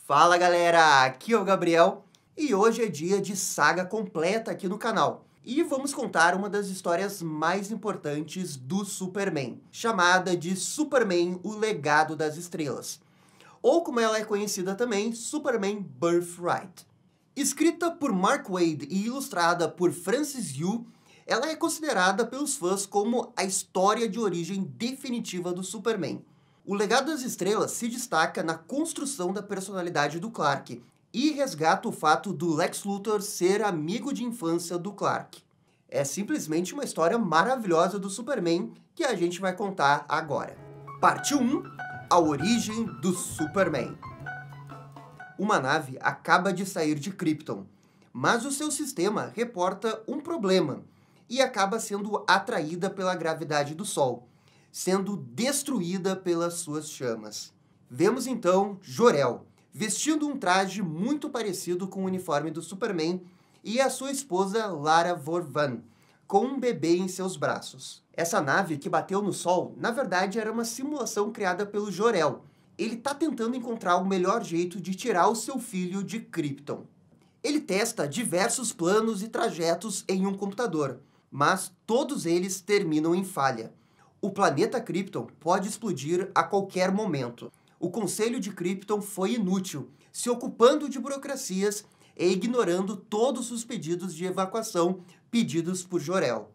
Fala galera, aqui é o Gabriel e hoje é dia de saga completa aqui no canal. E vamos contar uma das histórias mais importantes do Superman, chamada de Superman, o Legado das Estrelas. Ou como ela é conhecida também, Superman Birthright. Escrita por Mark Waid e ilustrada por Francis Yu, ela é considerada pelos fãs como a história de origem definitiva do Superman. O Legado das Estrelas se destaca na construção da personalidade do Clark e resgata o fato do Lex Luthor ser amigo de infância do Clark. É simplesmente uma história maravilhosa do Superman que a gente vai contar agora. Parte 1. A origem do Superman. Uma nave acaba de sair de Krypton, mas o seu sistema reporta um problema e acaba sendo atraída pela gravidade do Sol, sendo destruída pelas suas chamas. Vemos então Jor-El, vestindo um traje muito parecido com o uniforme do Superman, e a sua esposa Lara Vor-Van, com um bebê em seus braços. Essa nave que bateu no Sol, na verdade, era uma simulação criada pelo Jor-El. Ele está tentando encontrar o melhor jeito de tirar o seu filho de Krypton. Ele testa diversos planos e trajetos em um computador, mas todos eles terminam em falha. O planeta Krypton pode explodir a qualquer momento. O Conselho de Krypton foi inútil, se ocupando de burocracias e ignorando todos os pedidos de evacuação pedidos por Jor-El.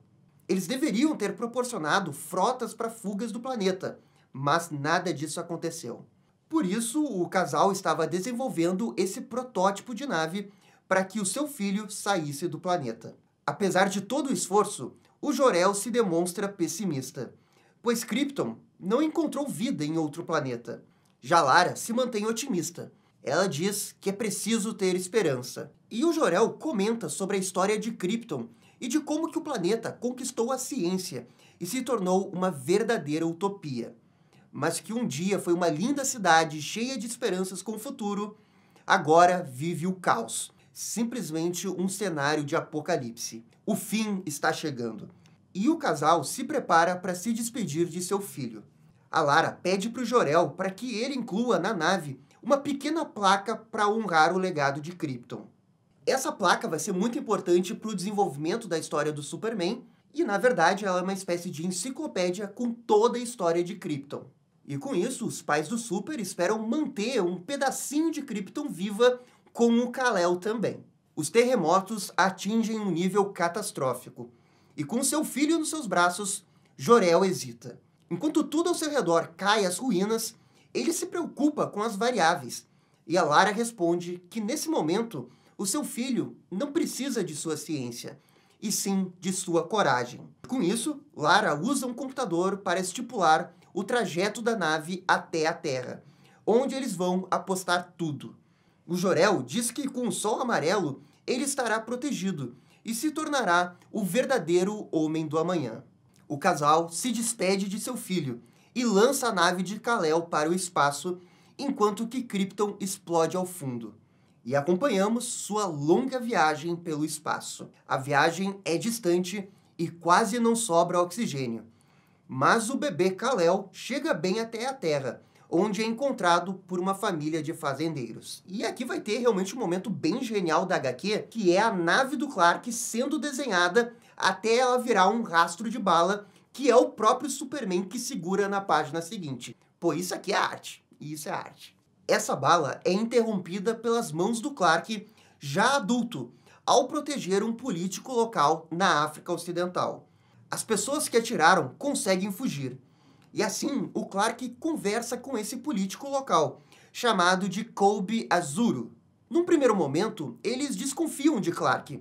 Eles deveriam ter proporcionado frotas para fugas do planeta, mas nada disso aconteceu. Por isso, o casal estava desenvolvendo esse protótipo de nave para que o seu filho saísse do planeta. Apesar de todo o esforço, o Jor-El se demonstra pessimista, pois Krypton não encontrou vida em outro planeta. Já Lara se mantém otimista. Ela diz que é preciso ter esperança. E o Jor-El comenta sobre a história de Krypton e de como que o planeta conquistou a ciência e se tornou uma verdadeira utopia. Mas que um dia foi uma linda cidade cheia de esperanças com o futuro, agora vive o caos. Simplesmente um cenário de apocalipse. O fim está chegando. E o casal se prepara para se despedir de seu filho. A Lara pede para o Jor-El para que ele inclua na nave uma pequena placa para honrar o legado de Krypton. Essa placa vai ser muito importante para o desenvolvimento da história do Superman e, na verdade, ela é uma espécie de enciclopédia com toda a história de Krypton. E com isso, os pais do Super esperam manter um pedacinho de Krypton viva com o Kal-El também. Os terremotos atingem um nível catastrófico. E com seu filho nos seus braços, Jor-El hesita. Enquanto tudo ao seu redor cai às ruínas, ele se preocupa com as variáveis. E a Lara responde que, nesse momento, o seu filho não precisa de sua ciência, e sim de sua coragem. Com isso, Lara usa um computador para estipular o trajeto da nave até a Terra, onde eles vão apostar tudo. O Jor-El diz que, com o Sol amarelo, ele estará protegido e se tornará o verdadeiro Homem do Amanhã. O casal se despede de seu filho e lança a nave de Kal-El para o espaço, enquanto que Krypton explode ao fundo. E acompanhamos sua longa viagem pelo espaço. A viagem é distante e quase não sobra oxigênio. Mas o bebê Kal-El chega bem até a Terra, onde é encontrado por uma família de fazendeiros. E aqui vai ter realmente um momento bem genial da HQ, que é a nave do Clark sendo desenhada até ela virar um rastro de bala, que é o próprio Superman que segura na página seguinte. Pô, isso aqui é arte. Isso é arte. Essa bala é interrompida pelas mãos do Clark, já adulto, ao proteger um político local na África Ocidental. As pessoas que atiraram conseguem fugir. E assim, o Clark conversa com esse político local, chamado de Colby Azuro. Num primeiro momento, eles desconfiam de Clark,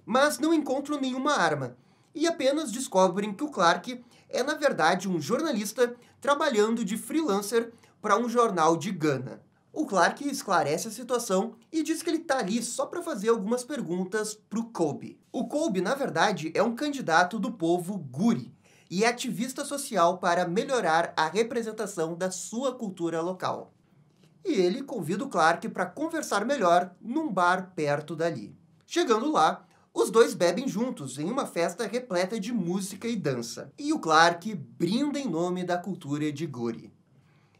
mas não encontram nenhuma arma, e apenas descobrem que o Clark é, na verdade, um jornalista trabalhando de freelancer para um jornal de Gana. O Clark esclarece a situação e diz que ele está ali só para fazer algumas perguntas para o Colby. O Colby, na verdade, é um candidato do povo Guri, e é ativista social para melhorar a representação da sua cultura local. E ele convida o Clark para conversar melhor num bar perto dali. Chegando lá, os dois bebem juntos em uma festa repleta de música e dança. E o Clark brinda em nome da cultura de Guri.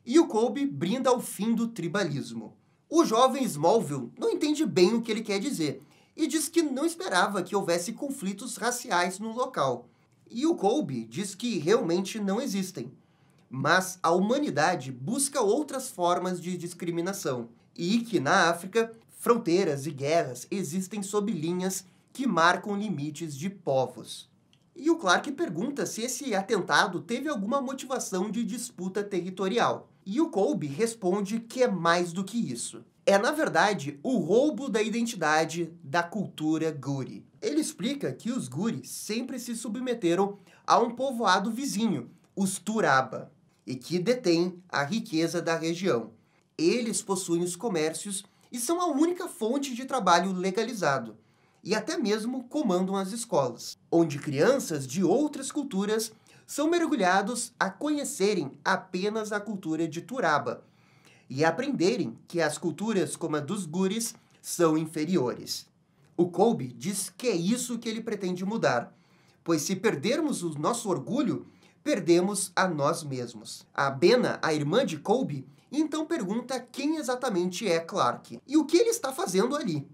E o Colby brinda ao fim do tribalismo. O jovem Smallville não entende bem o que ele quer dizer e diz que não esperava que houvesse conflitos raciais no local. E o Colby diz que realmente não existem, mas a humanidade busca outras formas de discriminação e que na África, fronteiras e guerras existem sob linhas que marcam limites de povos. E o Clark pergunta se esse atentado teve alguma motivação de disputa territorial. E o Colby responde que é mais do que isso. É, na verdade, o roubo da identidade da cultura Guri. Ele explica que os Guri sempre se submeteram a um povoado vizinho, os Turaba, e que detém a riqueza da região. Eles possuem os comércios e são a única fonte de trabalho legalizado, e até mesmo comandam as escolas, onde crianças de outras culturas são mergulhados a conhecerem apenas a cultura de Turaba e aprenderem que as culturas como a dos Guris são inferiores. O Colby diz que é isso que ele pretende mudar, pois se perdermos o nosso orgulho, perdemos a nós mesmos. A Bena, a irmã de Colby, então pergunta quem exatamente é Clark e o que ele está fazendo ali.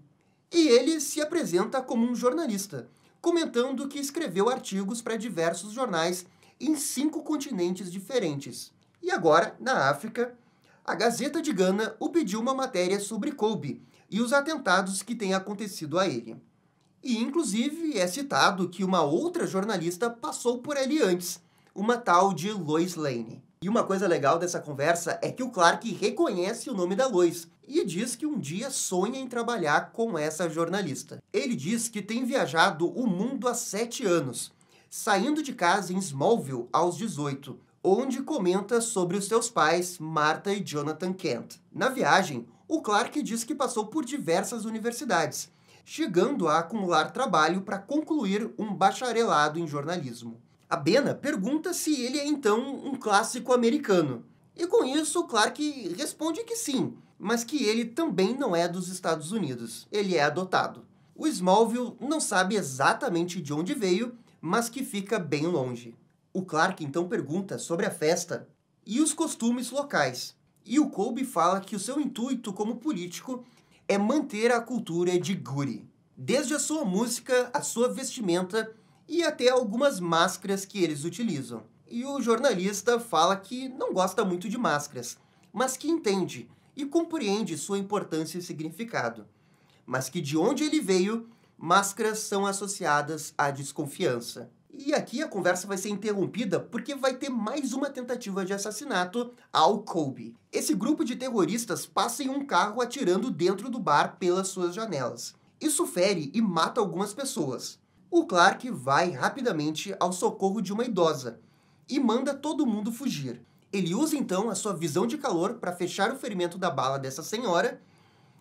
E ele se apresenta como um jornalista, comentando que escreveu artigos para diversos jornais em 5 continentes diferentes. E agora, na África, a Gazeta de Gana o pediu uma matéria sobre Colby e os atentados que têm acontecido a ele. E, inclusive, é citado que uma outra jornalista passou por ali antes, uma tal de Lois Lane. E uma coisa legal dessa conversa é que o Clark reconhece o nome da Lois e diz que um dia sonha em trabalhar com essa jornalista. Ele diz que tem viajado o mundo há 7 anos, saindo de casa em Smallville aos 18, onde comenta sobre os seus pais, Martha e Jonathan Kent. Na viagem, o Clark diz que passou por diversas universidades, chegando a acumular trabalho para concluir um bacharelado em jornalismo. A Bena pergunta se ele é então um clássico americano. E com isso, o Clark responde que sim, mas que ele também não é dos Estados Unidos. Ele é adotado. O Smallville não sabe exatamente de onde veio, mas que fica bem longe. O Clark então pergunta sobre a festa e os costumes locais. E o Colby fala que o seu intuito como político é manter a cultura de Guri, desde a sua música, a sua vestimenta e até algumas máscaras que eles utilizam. E o jornalista fala que não gosta muito de máscaras, mas que entende e compreende sua importância e significado. Mas que de onde ele veio, máscaras são associadas à desconfiança. E aqui a conversa vai ser interrompida porque vai ter mais uma tentativa de assassinato ao Colby. Esse grupo de terroristas passa em um carro atirando dentro do bar pelas suas janelas. Isso fere e mata algumas pessoas. O Clark vai rapidamente ao socorro de uma idosa e manda todo mundo fugir. Ele usa então a sua visão de calor para fechar o ferimento da bala dessa senhora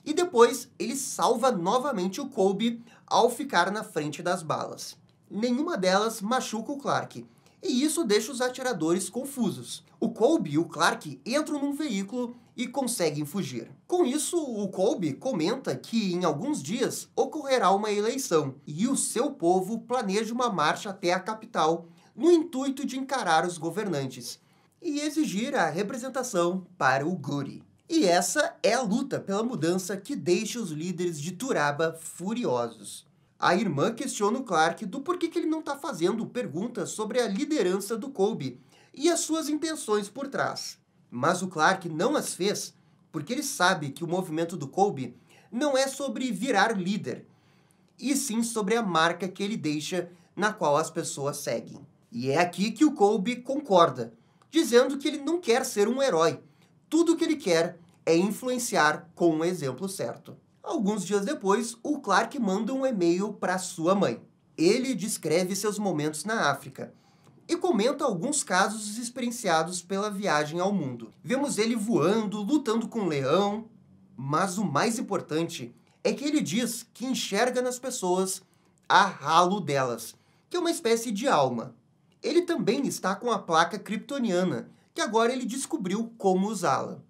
e depois ele salva novamente o Colby ao ficar na frente das balas. Nenhuma delas machuca o Clark, e isso deixa os atiradores confusos. O Colby e o Clark entram num veículo e conseguem fugir. Com isso, o Colby comenta que em alguns dias ocorrerá uma eleição e o seu povo planeja uma marcha até a capital no intuito de encarar os governantes e exigir a representação para o Guri. E essa é a luta pela mudança que deixa os líderes de Turaba furiosos. A irmã questiona o Clark do porquê que ele não está fazendo perguntas sobre a liderança do Colby e as suas intenções por trás. Mas o Clark não as fez porque ele sabe que o movimento do Colby não é sobre virar líder, e sim sobre a marca que ele deixa na qual as pessoas seguem. E é aqui que o Colby concorda, dizendo que ele não quer ser um herói. Tudo o que ele quer é influenciar com o exemplo certo. Alguns dias depois, o Clark manda um e-mail para sua mãe. Ele descreve seus momentos na África e comenta alguns casos experienciados pela viagem ao mundo. Vemos ele voando, lutando com um leão, mas o mais importante é que ele diz que enxerga nas pessoas a halo delas, que é uma espécie de alma. Ele também está com a placa kryptoniana, que agora ele descobriu como usá-la.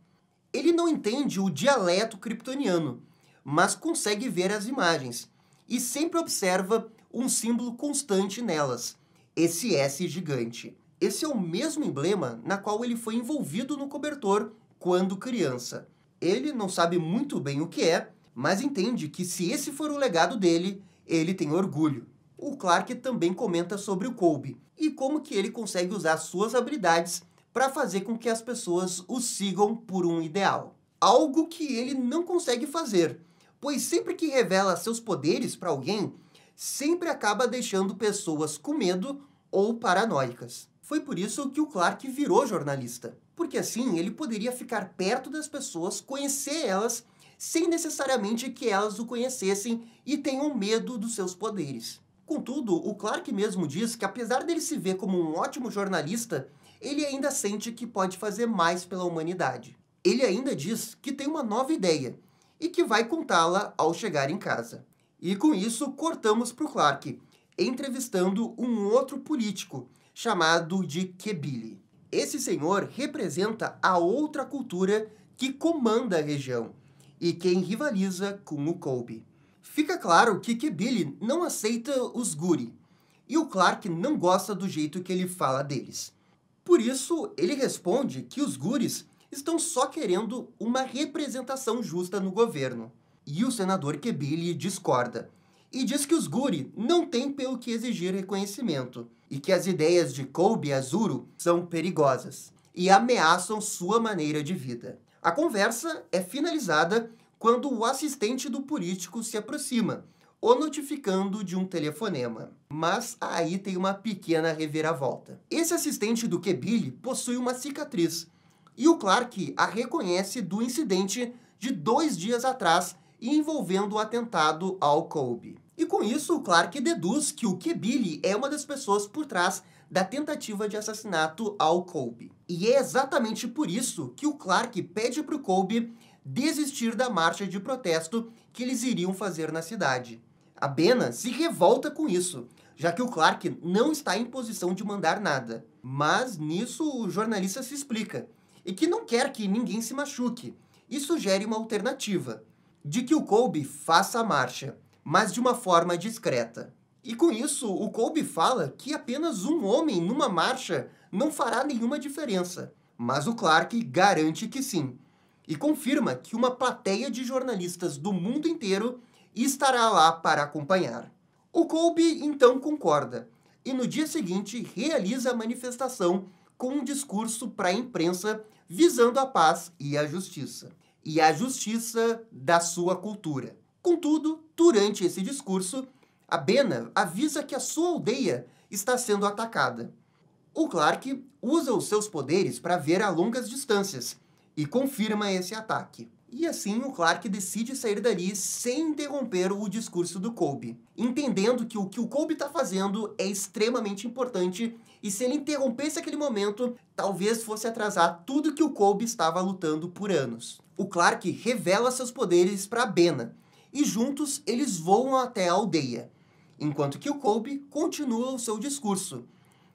Ele não entende o dialeto kryptoniano, mas consegue ver as imagens e sempre observa um símbolo constante nelas, esse S gigante. Esse é o mesmo emblema na qual ele foi envolvido no cobertor quando criança. Ele não sabe muito bem o que é, mas entende que se esse for o legado dele, ele tem orgulho. O Clark também comenta sobre o Colby e como que ele consegue usar suas habilidades para fazer com que as pessoas o sigam por um ideal. Algo que ele não consegue fazer, pois sempre que revela seus poderes para alguém, sempre acaba deixando pessoas com medo ou paranoicas. Foi por isso que o Clark virou jornalista, porque assim ele poderia ficar perto das pessoas, conhecer elas, sem necessariamente que elas o conhecessem e tenham medo dos seus poderes. Contudo, o Clark mesmo diz que apesar dele se ver como um ótimo jornalista, ele ainda sente que pode fazer mais pela humanidade. Ele ainda diz que tem uma nova ideia e que vai contá-la ao chegar em casa. E com isso, cortamos para o Clark, entrevistando um outro político, chamado de Qebili. Esse senhor representa a outra cultura que comanda a região e quem rivaliza com o Colby. Fica claro que Qebili não aceita os Guri, e o Clark não gosta do jeito que ele fala deles. Por isso, ele responde que os Guris estão só querendo uma representação justa no governo. E o senador Qebili discorda, e diz que os Guri não têm pelo que exigir reconhecimento, e que as ideias de Colby e Azuro são perigosas, e ameaçam sua maneira de vida. A conversa é finalizada quando o assistente do político se aproxima, o notificando de um telefonema. Mas aí tem uma pequena reviravolta. Esse assistente do Qebili possui uma cicatriz, e o Clark a reconhece do incidente de 2 dias atrás envolvendo o atentado ao Colby. E com isso, o Clark deduz que o Qebili é uma das pessoas por trás da tentativa de assassinato ao Colby. E é exatamente por isso que o Clark pede para o Colby desistir da marcha de protesto que eles iriam fazer na cidade. A Bena se revolta com isso, já que o Clark não está em posição de mandar nada. Mas nisso o jornalista se explica, e que não quer que ninguém se machuque, e sugere uma alternativa, de que o Colby faça a marcha, mas de uma forma discreta. E com isso, o Colby fala que apenas um homem numa marcha não fará nenhuma diferença, mas o Clark garante que sim, e confirma que uma plateia de jornalistas do mundo inteiro estará lá para acompanhar. O Colby então concorda, e no dia seguinte realiza a manifestação com um discurso para a imprensa visando a paz e a justiça da sua cultura. Contudo, durante esse discurso, a Bena avisa que a sua aldeia está sendo atacada. O Clark usa os seus poderes para ver a longas distâncias e confirma esse ataque. E assim o Clark decide sair dali sem interromper o discurso do Colby, entendendo que o Colby está fazendo é extremamente importante e se ele interrompesse aquele momento, talvez fosse atrasar tudo que o Colby estava lutando por anos. O Clark revela seus poderes para Bena e juntos eles voam até a aldeia, enquanto que o Colby continua o seu discurso,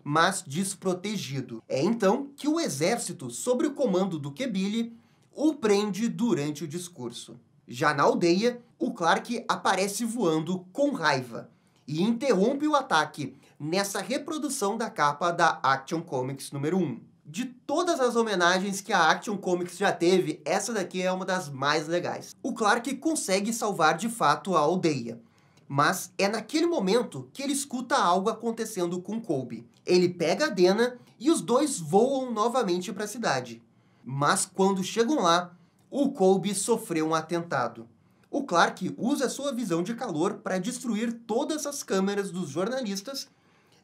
mas desprotegido. É então que o exército, sob o comando do Qebili, o prende durante o discurso. Já na aldeia, o Clark aparece voando com raiva e interrompe o ataque nessa reprodução da capa da Action Comics número 1. De todas as homenagens que a Action Comics já teve, essa daqui é uma das mais legais. O Clark consegue salvar de fato a aldeia, mas é naquele momento que ele escuta algo acontecendo com Colby. Ele pega a Dena e os dois voam novamente para a cidade. Mas quando chegam lá, o Colby sofreu um atentado. O Clark usa sua visão de calor para destruir todas as câmeras dos jornalistas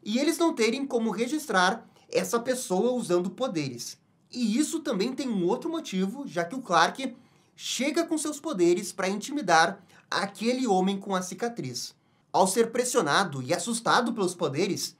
e eles não terem como registrar essa pessoa usando poderes. E isso também tem um outro motivo, já que o Clark chega com seus poderes para intimidar aquele homem com a cicatriz. Ao ser pressionado e assustado pelos poderes,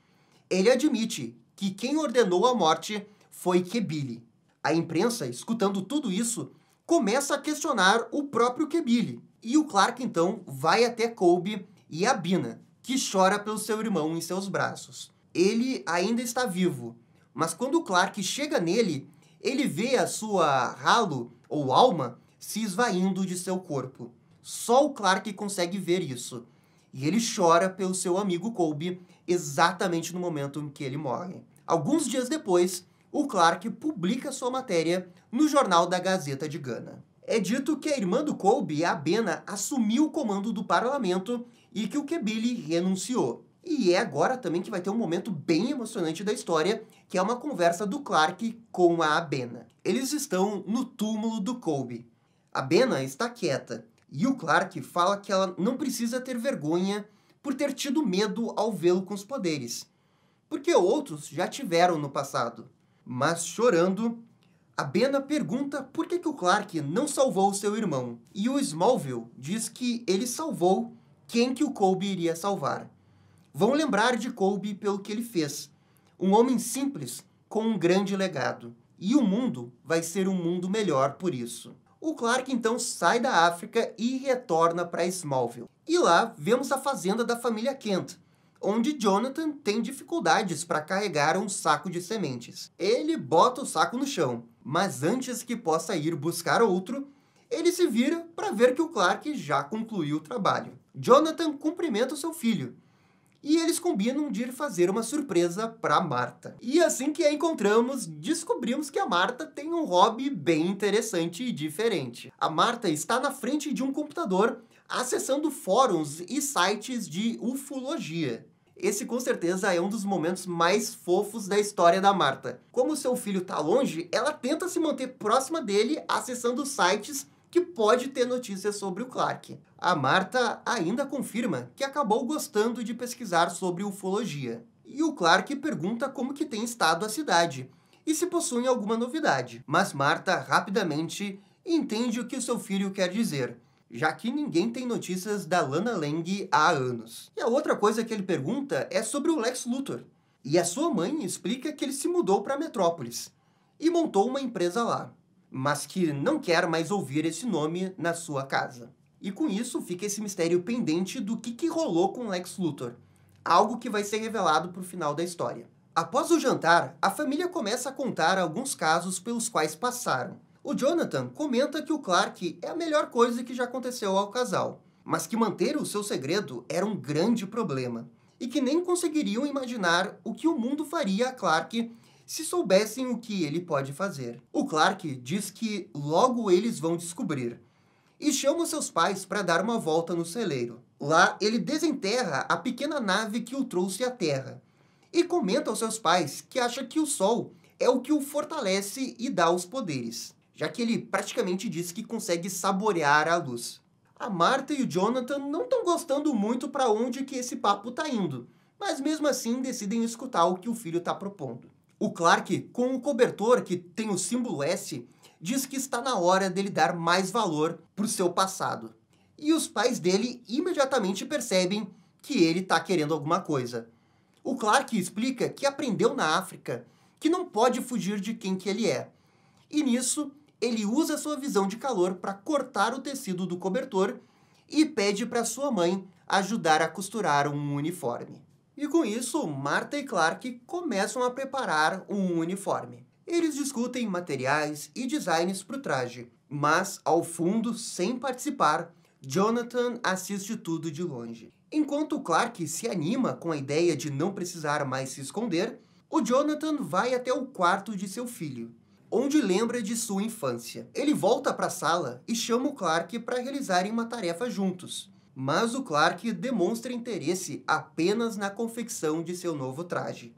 ele admite que quem ordenou a morte foi Qebili. A imprensa, escutando tudo isso, começa a questionar o próprio Qebili. E o Clark, então, vai até Colby e a Bina, que chora pelo seu irmão em seus braços. Ele ainda está vivo, mas quando o Clark chega nele, ele vê a sua halo, ou alma, se esvaindo de seu corpo. Só o Clark consegue ver isso. E ele chora pelo seu amigo Colby exatamente no momento em que ele morre. Alguns dias depois, o Clark publica sua matéria no jornal da Gazeta de Gana. É dito que a irmã do Colby, a Bena, assumiu o comando do parlamento e que o Kebili renunciou. E é agora também que vai ter um momento bem emocionante da história, que é uma conversa do Clark com a Bena. Eles estão no túmulo do Colby. A Bena está quieta, e o Clark fala que ela não precisa ter vergonha por ter tido medo ao vê-lo com os poderes, porque outros já tiveram no passado. Mas chorando, a Bena pergunta por que o Clark não salvou seu irmão, e o Smallville diz que ele salvou quem que o Colby iria salvar. Vão lembrar de Colby pelo que ele fez. Um homem simples com um grande legado. E o mundo vai ser um mundo melhor por isso. O Clark então sai da África e retorna para Smallville. E lá vemos a fazenda da família Kent, onde Jonathan tem dificuldades para carregar um saco de sementes. Ele bota o saco no chão, mas antes que possa ir buscar outro, ele se vira para ver que o Clark já concluiu o trabalho. Jonathan cumprimenta o seu filho, e eles combinam de ir fazer uma surpresa para Marta. E assim que a encontramos, descobrimos que a Marta tem um hobby bem interessante e diferente. A Marta está na frente de um computador, acessando fóruns e sites de ufologia. Esse com certeza é um dos momentos mais fofos da história da Marta. Como seu filho está longe, ela tenta se manter próxima dele, acessando sites que pode ter notícias sobre o Clark. A Marta ainda confirma que acabou gostando de pesquisar sobre ufologia. E o Clark pergunta como que tem estado a cidade e se possui alguma novidade. Mas Marta rapidamente entende o que o seu filho quer dizer, já que ninguém tem notícias da Lana Lang há anos. E a outra coisa que ele pergunta é sobre o Lex Luthor. E a sua mãe explica que ele se mudou para Metrópolis e montou uma empresa lá, mas que não quer mais ouvir esse nome na sua casa. E com isso fica esse mistério pendente do que rolou com Lex Luthor, algo que vai ser revelado para o final da história. Após o jantar, a família começa a contar alguns casos pelos quais passaram. O Jonathan comenta que o Clark é a melhor coisa que já aconteceu ao casal, mas que manter o seu segredo era um grande problema, e que nem conseguiriam imaginar o que o mundo faria a Clark se soubessem o que ele pode fazer. O Clark diz que logo eles vão descobrir, e chama seus pais para dar uma volta no celeiro. Lá, ele desenterra a pequena nave que o trouxe à Terra, e comenta aos seus pais que acha que o Sol é o que o fortalece e dá os poderes, já que ele praticamente diz que consegue saborear a luz. A Marta e o Jonathan não estão gostando muito para onde que esse papo está indo, mas mesmo assim decidem escutar o que o filho está propondo. O Clark, com o cobertor que tem o símbolo S, diz que está na hora dele dar mais valor para o seu passado. E os pais dele imediatamente percebem que ele está querendo alguma coisa. O Clark explica que aprendeu na África que não pode fugir de quem que ele é. E nisso, ele usa sua visão de calor para cortar o tecido do cobertor e pede para sua mãe ajudar a costurar um uniforme. E com isso, Marta e Clark começam a preparar um uniforme. Eles discutem materiais e designs para o traje, mas, ao fundo, sem participar, Jonathan assiste tudo de longe. Enquanto Clark se anima com a ideia de não precisar mais se esconder, o Jonathan vai até o quarto de seu filho, onde lembra de sua infância. Ele volta para a sala e chama o Clark para realizarem uma tarefa juntos, mas o Clark demonstra interesse apenas na confecção de seu novo traje.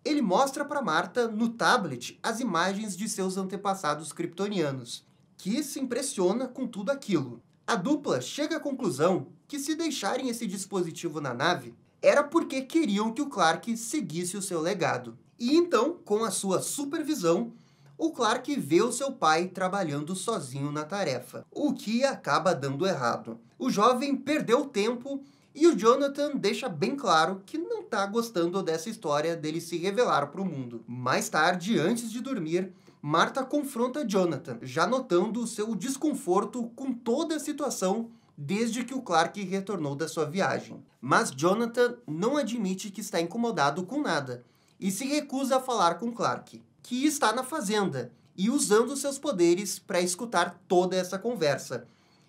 Ele mostra para Marta, no tablet, as imagens de seus antepassados kryptonianos, que se impressiona com tudo aquilo. A dupla chega à conclusão que se deixarem esse dispositivo na nave, era porque queriam que o Clark seguisse o seu legado. E então, com a sua supervisão, o Clark vê o seu pai trabalhando sozinho na tarefa, o que acaba dando errado. O jovem perdeu tempo e o Jonathan deixa bem claro que não está gostando dessa história dele se revelar para o mundo. Mais tarde, antes de dormir, Marta confronta Jonathan, já notando o seu desconforto com toda a situação desde que o Clark retornou da sua viagem. Mas Jonathan não admite que está incomodado com nada e se recusa a falar com Clark, que está na fazenda e usando seus poderes para escutar toda essa conversa.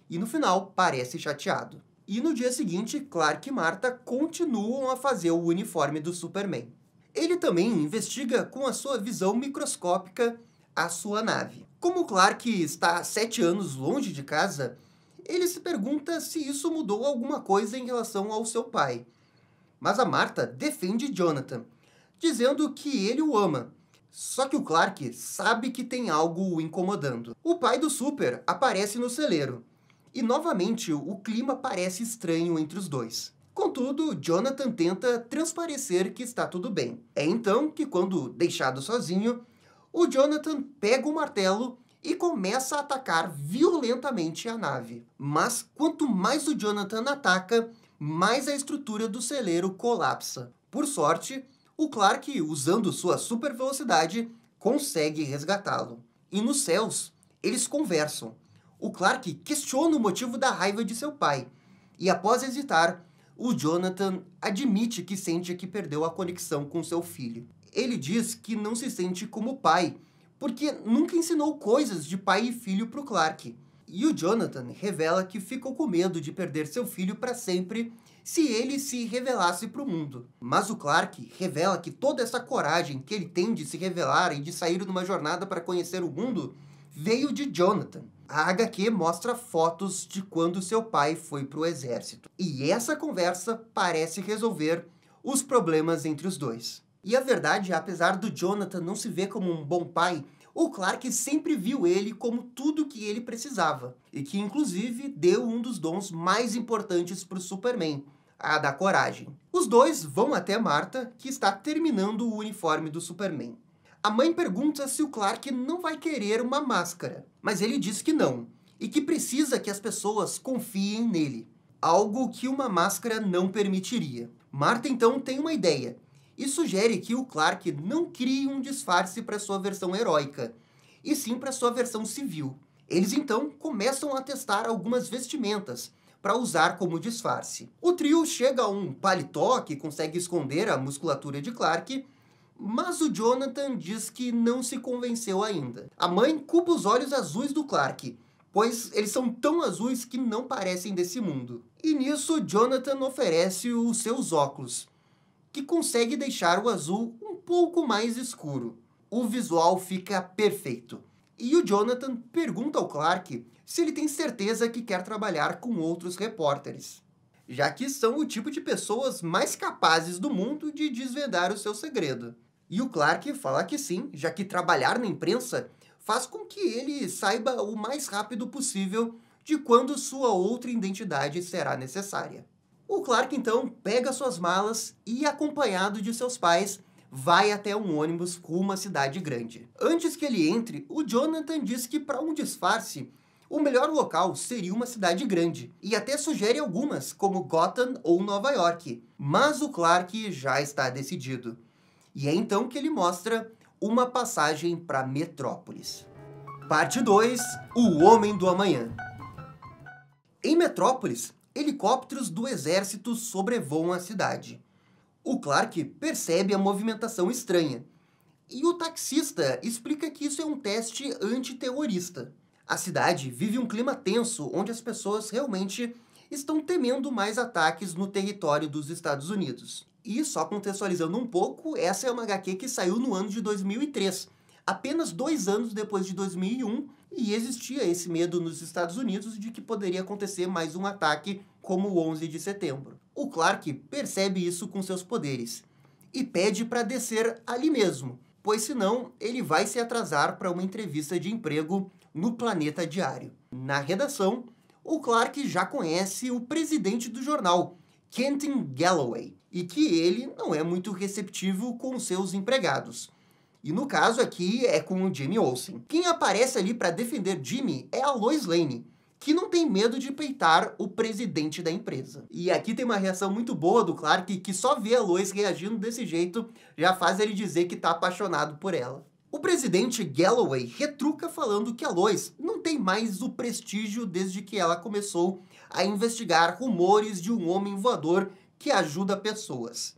E no final parece chateado. E no dia seguinte, Clark e Marta continuam a fazer o uniforme do Superman. Ele também investiga com a sua visão microscópica a sua nave. Como o Clark está há 7 anos longe de casa, ele se pergunta se isso mudou alguma coisa em relação ao seu pai. Mas a Martha defende Jonathan, dizendo que ele o ama. Só que o Clark sabe que tem algo o incomodando. O pai do Super aparece no celeiro, e novamente o clima parece estranho entre os dois. Contudo, Jonathan tenta transparecer que está tudo bem. É então que, quando deixado sozinho, o Jonathan pega o martelo e começa a atacar violentamente a nave. Mas quanto mais o Jonathan ataca, mais a estrutura do celeiro colapsa. Por sorte, o Clark, usando sua super velocidade, consegue resgatá-lo. E nos céus, eles conversam. O Clark questiona o motivo da raiva de seu pai. E após hesitar, o Jonathan admite que sente que perdeu a conexão com seu filho. Ele diz que não se sente como pai, porque nunca ensinou coisas de pai e filho para o Clark. E o Jonathan revela que ficou com medo de perder seu filho para sempre se ele se revelasse para o mundo. Mas o Clark revela que toda essa coragem que ele tem de se revelar e de sair numa jornada para conhecer o mundo veio de Jonathan. A HQ mostra fotos de quando seu pai foi para o exército. E essa conversa parece resolver os problemas entre os dois. E a verdade, apesar do Jonathan não se ver como um bom pai, o Clark sempre viu ele como tudo que ele precisava, e que inclusive deu um dos dons mais importantes para o Superman, a da coragem. Os dois vão até Martha, que está terminando o uniforme do Superman. A mãe pergunta se o Clark não vai querer uma máscara, mas ele diz que não, e que precisa que as pessoas confiem nele, algo que uma máscara não permitiria. Martha então tem uma ideia, e sugere que o Clark não crie um disfarce para sua versão heróica, e sim para sua versão civil. Eles então começam a testar algumas vestimentas para usar como disfarce. O trio chega a um paletó que consegue esconder a musculatura de Clark, mas o Jonathan diz que não se convenceu ainda. A mãe culpa os olhos azuis do Clark, pois eles são tão azuis que não parecem desse mundo. E nisso, Jonathan oferece os seus óculos, que consegue deixar o azul um pouco mais escuro. O visual fica perfeito. E o Jonathan pergunta ao Clark se ele tem certeza que quer trabalhar com outros repórteres, já que são o tipo de pessoas mais capazes do mundo de desvendar o seu segredo. E o Clark fala que sim, já que trabalhar na imprensa faz com que ele saiba o mais rápido possível de quando sua outra identidade será necessária. O Clark então pega suas malas e, acompanhado de seus pais, vai até um ônibus rumo à cidade grande. Antes que ele entre, o Jonathan diz que para um disfarce, o melhor local seria uma cidade grande, e até sugere algumas, como Gotham ou Nova York. Mas o Clark já está decidido. E é então que ele mostra uma passagem para Metrópolis. Parte 2, O Homem do Amanhã. Em Metrópolis, helicópteros do exército sobrevoam a cidade. O Clark percebe a movimentação estranha, e o taxista explica que isso é um teste antiterrorista. A cidade vive um clima tenso, onde as pessoas realmente estão temendo mais ataques no território dos Estados Unidos. E, só contextualizando um pouco, essa é uma HQ que saiu no ano de 2003, apenas 2 anos depois de 2001, e existia esse medo nos Estados Unidos de que poderia acontecer mais um ataque como o 11 de setembro. O Clark percebe isso com seus poderes e pede para descer ali mesmo, pois senão ele vai se atrasar para uma entrevista de emprego no Planeta Diário. Na redação, o Clark já conhece o presidente do jornal, Quentin Galloway, e que ele não é muito receptivo com seus empregados. E no caso aqui é com o Jimmy Olsen. Quem aparece ali para defender Jimmy é a Lois Lane, que não tem medo de peitar o presidente da empresa. E aqui tem uma reação muito boa do Clark, que só vê a Lois reagindo desse jeito já faz ele dizer que está apaixonado por ela. O presidente Galloway retruca falando que a Lois não tem mais o prestígio desde que ela começou a investigar rumores de um homem voador que ajuda pessoas.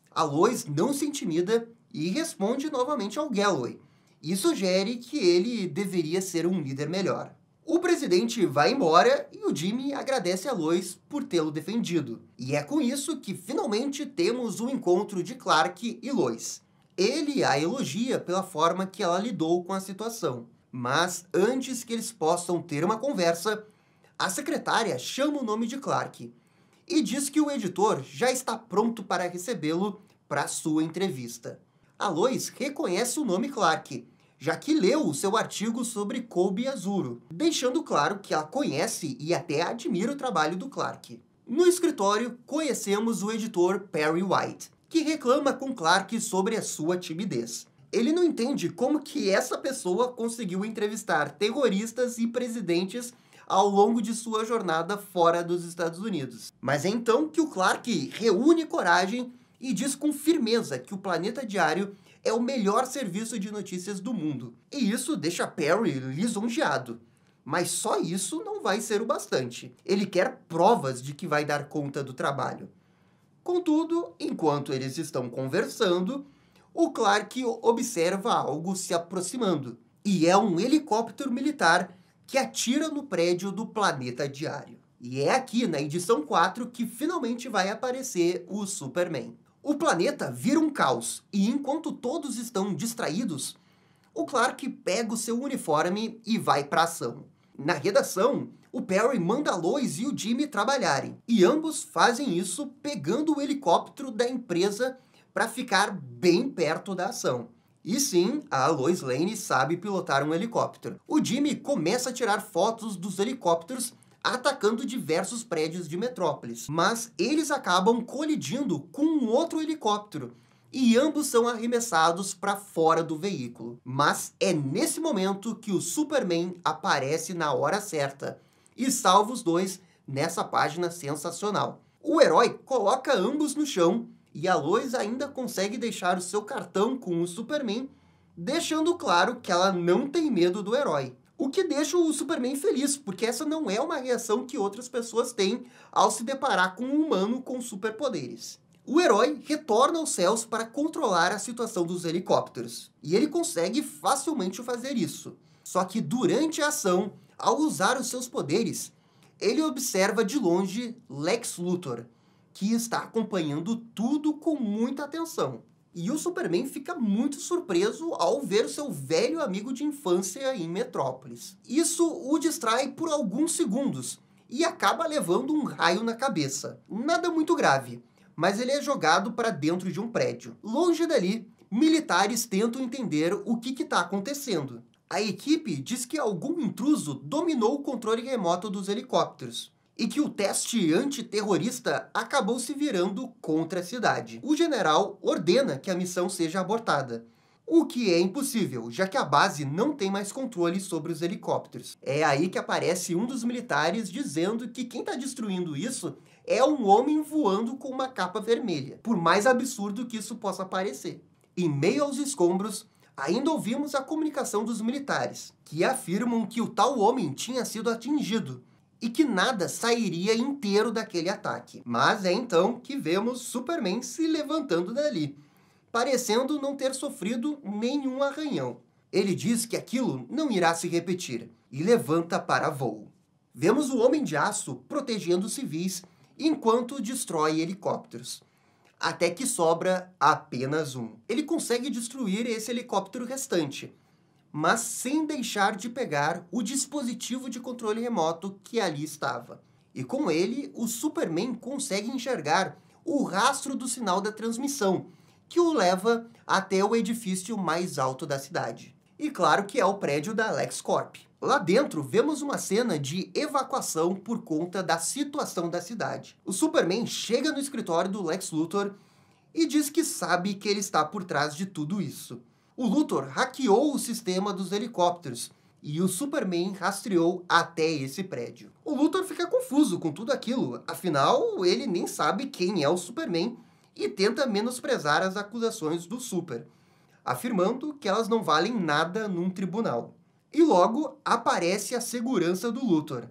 A Lois não se intimida e responde novamente ao Galloway, e sugere que ele deveria ser um líder melhor. O presidente vai embora e o Jimmy agradece a Lois por tê-lo defendido. E é com isso que finalmente temos o encontro de Clark e Lois. Ele a elogia pela forma que ela lidou com a situação. Mas antes que eles possam ter uma conversa, a secretária chama o nome de Clark e diz que o editor já está pronto para recebê-lo para sua entrevista. A Lois reconhece o nome Clark, já que leu o seu artigo sobre Colby Azuro, deixando claro que ela conhece e até admira o trabalho do Clark. No escritório, conhecemos o editor Perry White, que reclama com Clark sobre a sua timidez. Ele não entende como que essa pessoa conseguiu entrevistar terroristas e presidentes ao longo de sua jornada fora dos Estados Unidos. Mas é então que o Clark reúne coragem e diz com firmeza que o Planeta Diário é o melhor serviço de notícias do mundo. E isso deixa Perry lisonjeado. Mas só isso não vai ser o bastante. Ele quer provas de que vai dar conta do trabalho. Contudo, enquanto eles estão conversando, o Clark observa algo se aproximando. E é um helicóptero militar que atira no prédio do Planeta Diário. E é aqui, na edição 4, que finalmente vai aparecer o Superman. O planeta vira um caos, e enquanto todos estão distraídos, o Clark pega o seu uniforme e vai para a ação. Na redação, o Perry manda a Lois e o Jimmy trabalharem, e ambos fazem isso pegando o helicóptero da empresa para ficar bem perto da ação. E sim, a Lois Lane sabe pilotar um helicóptero. O Jimmy começa a tirar fotos dos helicópteros atacando diversos prédios de Metrópolis, mas eles acabam colidindo com um outro helicóptero e ambos são arremessados para fora do veículo. Mas é nesse momento que o Superman aparece na hora certa e salva os dois nessa página sensacional. O herói coloca ambos no chão e a Lois ainda consegue deixar o seu cartão com o Superman, deixando claro que ela não tem medo do herói. O que deixa o Superman feliz, porque essa não é uma reação que outras pessoas têm ao se deparar com um humano com superpoderes. O herói retorna aos céus para controlar a situação dos helicópteros, e ele consegue facilmente fazer isso. Só que durante a ação, ao usar os seus poderes, ele observa de longe Lex Luthor, que está acompanhando tudo com muita atenção. E o Superman fica muito surpreso ao ver seu velho amigo de infância em Metrópolis. Isso o distrai por alguns segundos e acaba levando um raio na cabeça. Nada muito grave, mas ele é jogado para dentro de um prédio. Longe dali, militares tentam entender o que está acontecendo. A equipe diz que algum intruso dominou o controle remoto dos helicópteros e que o teste antiterrorista acabou se virando contra a cidade. O general ordena que a missão seja abortada, o que é impossível, já que a base não tem mais controle sobre os helicópteros. É aí que aparece um dos militares dizendo que quem está destruindo isso é um homem voando com uma capa vermelha, por mais absurdo que isso possa parecer. Em meio aos escombros, ainda ouvimos a comunicação dos militares, que afirmam que o tal homem tinha sido atingido, e que nada sairia inteiro daquele ataque. Mas é então que vemos Superman se levantando dali, parecendo não ter sofrido nenhum arranhão. Ele diz que aquilo não irá se repetir e levanta para voo. Vemos o Homem de Aço protegendo civis enquanto destrói helicópteros, até que sobra apenas um. Ele consegue destruir esse helicóptero restante, mas sem deixar de pegar o dispositivo de controle remoto que ali estava. E com ele, o Superman consegue enxergar o rastro do sinal da transmissão, que o leva até o edifício mais alto da cidade. E claro que é o prédio da LexCorp. Lá dentro, vemos uma cena de evacuação por conta da situação da cidade. O Superman chega no escritório do Lex Luthor e diz que sabe que ele está por trás de tudo isso. O Luthor hackeou o sistema dos helicópteros e o Superman rastreou até esse prédio. O Luthor fica confuso com tudo aquilo, afinal, ele nem sabe quem é o Superman e tenta menosprezar as acusações do Super, afirmando que elas não valem nada num tribunal. E logo aparece a segurança do Luthor.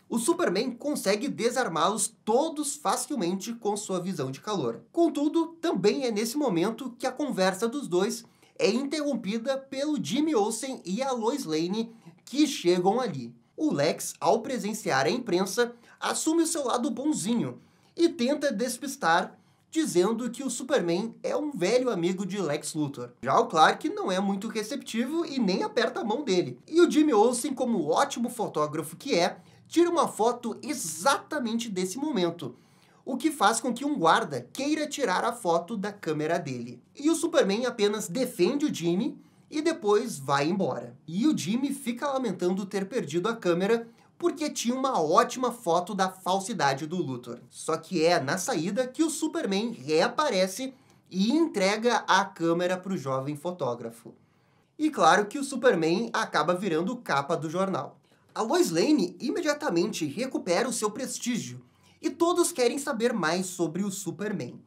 O Superman consegue desarmá-los todos facilmente com sua visão de calor. Contudo, também é nesse momento que a conversa dos dois é interrompida pelo Jimmy Olsen e a Lois Lane, que chegam ali. O Lex, ao presenciar a imprensa, assume o seu lado bonzinho e tenta despistar dizendo que o Superman é um velho amigo de Lex Luthor. Já o Clark não é muito receptivo e nem aperta a mão dele. E o Jimmy Olsen, como ótimo fotógrafo que é, tira uma foto exatamente desse momento, o que faz com que um guarda queira tirar a foto da câmera dele. E o Superman apenas defende o Jimmy e depois vai embora. E o Jimmy fica lamentando ter perdido a câmera porque tinha uma ótima foto da falsidade do Luthor. Só que é na saída que o Superman reaparece e entrega a câmera para o jovem fotógrafo. E claro que o Superman acaba virando capa do jornal. A Lois Lane imediatamente recupera o seu prestígio e todos querem saber mais sobre o Superman.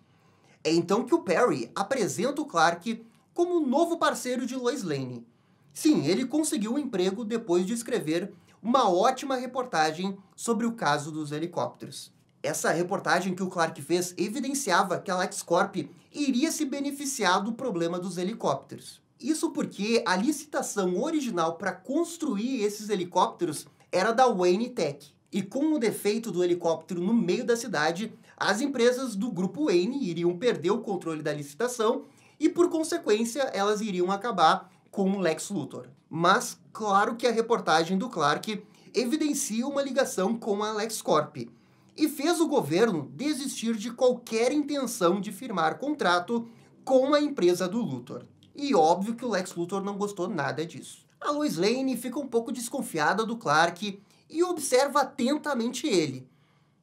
É então que o Perry apresenta o Clark como novo parceiro de Lois Lane. Sim, ele conseguiu um emprego depois de escrever uma ótima reportagem sobre o caso dos helicópteros. Essa reportagem que o Clark fez evidenciava que a LexCorp iria se beneficiar do problema dos helicópteros. Isso porque a licitação original para construir esses helicópteros era da Wayne Tech. E com o defeito do helicóptero no meio da cidade, as empresas do grupo Wayne iriam perder o controle da licitação e, por consequência, elas iriam acabar com o Lex Luthor. Mas, claro que a reportagem do Clark evidencia uma ligação com a LexCorp e fez o governo desistir de qualquer intenção de firmar contrato com a empresa do Luthor. E óbvio que o Lex Luthor não gostou nada disso. A Lois Lane fica um pouco desconfiada do Clark e observa atentamente ele,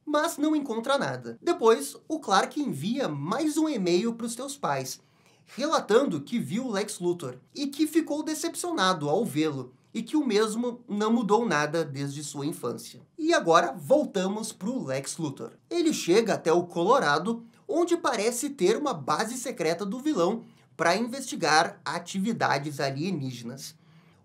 mas não encontra nada. Depois, o Clark envia mais um e-mail para os seus pais, relatando que viu o Lex Luthor e que ficou decepcionado ao vê-lo e que o mesmo não mudou nada desde sua infância. E agora voltamos para o Lex Luthor. Ele chega até o Colorado, onde parece ter uma base secreta do vilão para investigar atividades alienígenas.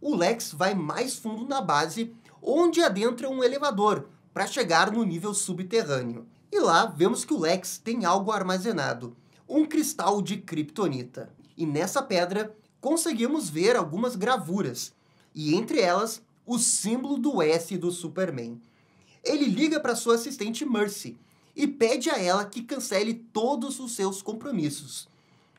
O Lex vai mais fundo na base, onde adentra um elevador para chegar no nível subterrâneo. E lá vemos que o Lex tem algo armazenado, um cristal de kryptonita. E nessa pedra conseguimos ver algumas gravuras, e entre elas o símbolo do S do Superman. Ele liga para sua assistente Mercy e pede a ela que cancele todos os seus compromissos,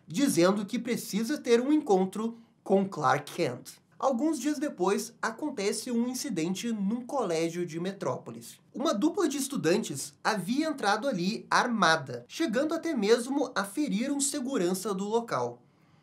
dizendo que precisa ter um encontro com Clark Kent. Alguns dias depois, acontece um incidente num colégio de Metrópolis. Uma dupla de estudantes havia entrado ali armada, chegando até mesmo a ferir um segurança do local.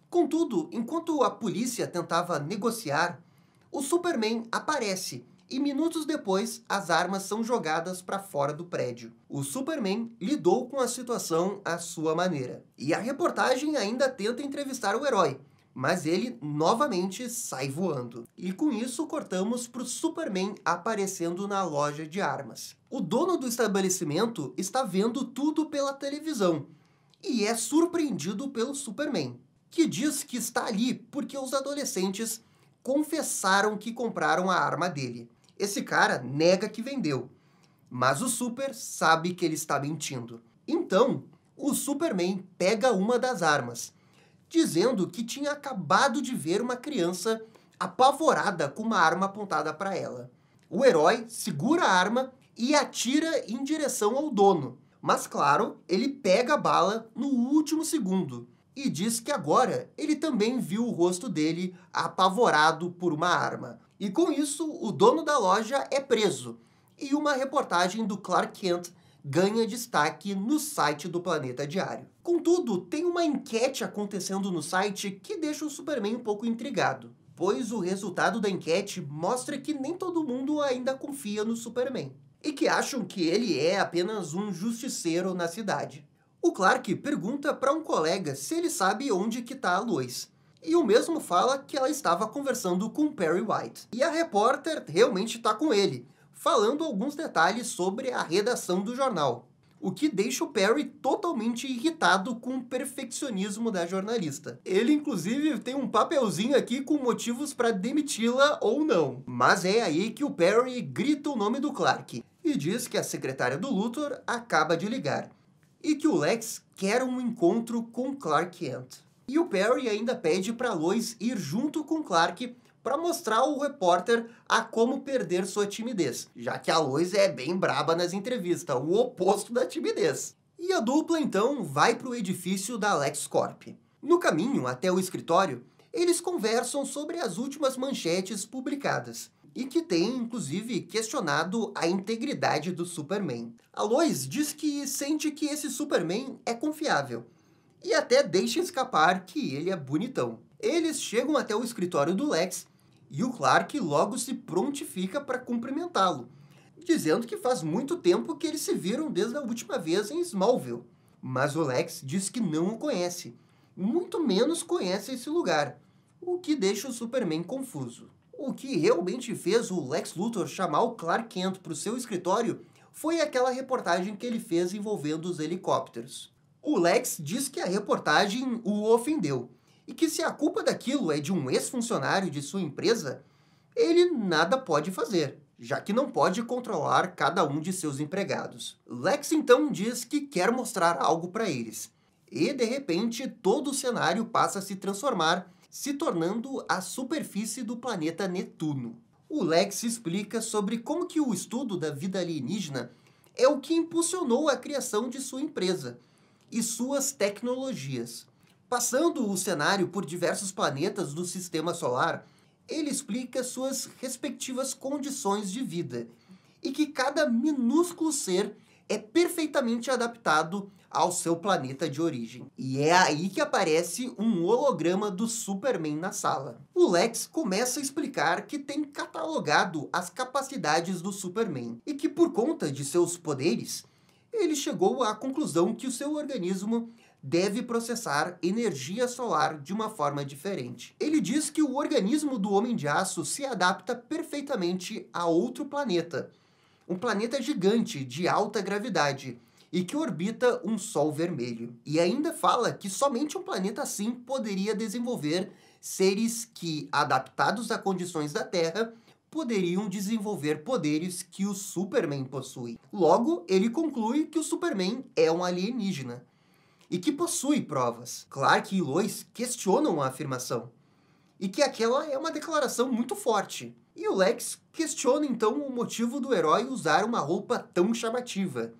Contudo, enquanto a polícia tentava negociar, o Superman aparece e minutos depois as armas são jogadas para fora do prédio. O Superman lidou com a situação à sua maneira. E a reportagem ainda tenta entrevistar o herói, mas ele novamente sai voando. E com isso cortamos para o Superman aparecendo na loja de armas. O dono do estabelecimento está vendo tudo pela televisão e é surpreendido pelo Superman, que diz que está ali porque os adolescentes confessaram que compraram a arma dele. Esse cara nega que vendeu, mas o Super sabe que ele está mentindo. Então, o Superman pega uma das armas, dizendo que tinha acabado de ver uma criança apavorada com uma arma apontada para ela. O herói segura a arma e atira em direção ao dono, mas claro, ele pega a bala no último segundo e diz que agora ele também viu o rosto dele apavorado por uma arma. E com isso, o dono da loja é preso e uma reportagem do Clark Kent ganha destaque no site do Planeta Diário. Contudo, tem uma enquete acontecendo no site que deixa o Superman um pouco intrigado, pois o resultado da enquete mostra que nem todo mundo ainda confia no Superman, e que acham que ele é apenas um justiceiro na cidade. O Clark pergunta para um colega se ele sabe onde que está a Lois, e o mesmo fala que ela estava conversando com Perry White. E a repórter realmente está com ele, falando alguns detalhes sobre a redação do jornal, o que deixa o Perry totalmente irritado com o perfeccionismo da jornalista. Ele, inclusive, tem um papelzinho aqui com motivos para demiti-la ou não. Mas é aí que o Perry grita o nome do Clark e diz que a secretária do Luthor acaba de ligar e que o Lex quer um encontro com Clark Kent. E o Perry ainda pede para Lois ir junto com Clark para mostrar ao repórter a como perder sua timidez, já que a Lois é bem braba nas entrevistas, o oposto da timidez. E a dupla então vai para o edifício da LexCorp. No caminho até o escritório, eles conversam sobre as últimas manchetes publicadas, e que tem, inclusive, questionado a integridade do Superman. A Lois diz que sente que esse Superman é confiável, e até deixa escapar que ele é bonitão. Eles chegam até o escritório do Lex, e o Clark logo se prontifica para cumprimentá-lo, dizendo que faz muito tempo que eles se viram desde a última vez em Smallville. Mas o Lex diz que não o conhece, muito menos conhece esse lugar, o que deixa o Superman confuso. O que realmente fez o Lex Luthor chamar o Clark Kent para o seu escritório foi aquela reportagem que ele fez envolvendo os helicópteros. O Lex diz que a reportagem o ofendeu, e que se a culpa daquilo é de um ex-funcionário de sua empresa, ele nada pode fazer, já que não pode controlar cada um de seus empregados. Lex então diz que quer mostrar algo para eles, e de repente todo o cenário passa a se transformar, se tornando a superfície do planeta Netuno. O Lex explica sobre como que o estudo da vida alienígena é o que impulsionou a criação de sua empresa e suas tecnologias. Passando o cenário por diversos planetas do Sistema Solar, ele explica suas respectivas condições de vida e que cada minúsculo ser é perfeitamente adaptado ao seu planeta de origem. E é aí que aparece um holograma do Superman na sala. O Lex começa a explicar que tem catalogado as capacidades do Superman e que, por conta de seus poderes, ele chegou à conclusão que o seu organismo deve processar energia solar de uma forma diferente. Ele diz que o organismo do Homem de Aço se adapta perfeitamente a outro planeta, um planeta gigante de alta gravidade e que orbita um Sol vermelho. E ainda fala que somente um planeta assim poderia desenvolver seres que, adaptados a condições da Terra, poderiam desenvolver poderes que o Superman possui. Logo, ele conclui que o Superman é um alienígena e que possui provas. Clark e Lois questionam a afirmação, e que aquela é uma declaração muito forte. E o Lex questiona então o motivo do herói usar uma roupa tão chamativa,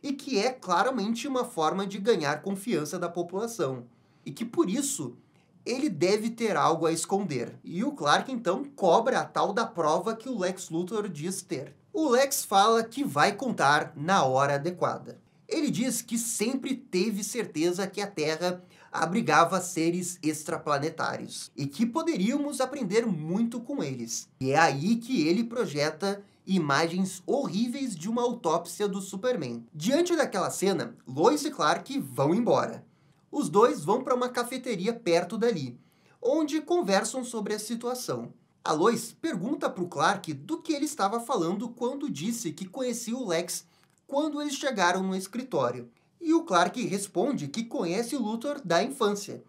e que é claramente uma forma de ganhar confiança da população, e que por isso ele deve ter algo a esconder. E o Clark então cobra a tal da prova que o Lex Luthor diz ter. O Lex fala que vai contar na hora adequada. Ele diz que sempre teve certeza que a Terra abrigava seres extraplanetários e que poderíamos aprender muito com eles. E é aí que ele projeta imagens horríveis de uma autópsia do Superman. Diante daquela cena, Lois e Clark vão embora. Os dois vão para uma cafeteria perto dali, onde conversam sobre a situação. A Lois pergunta para o Clark do que ele estava falando quando disse que conhecia o Lex quando eles chegaram no escritório. E o Clark responde que conhece o Luthor da infância,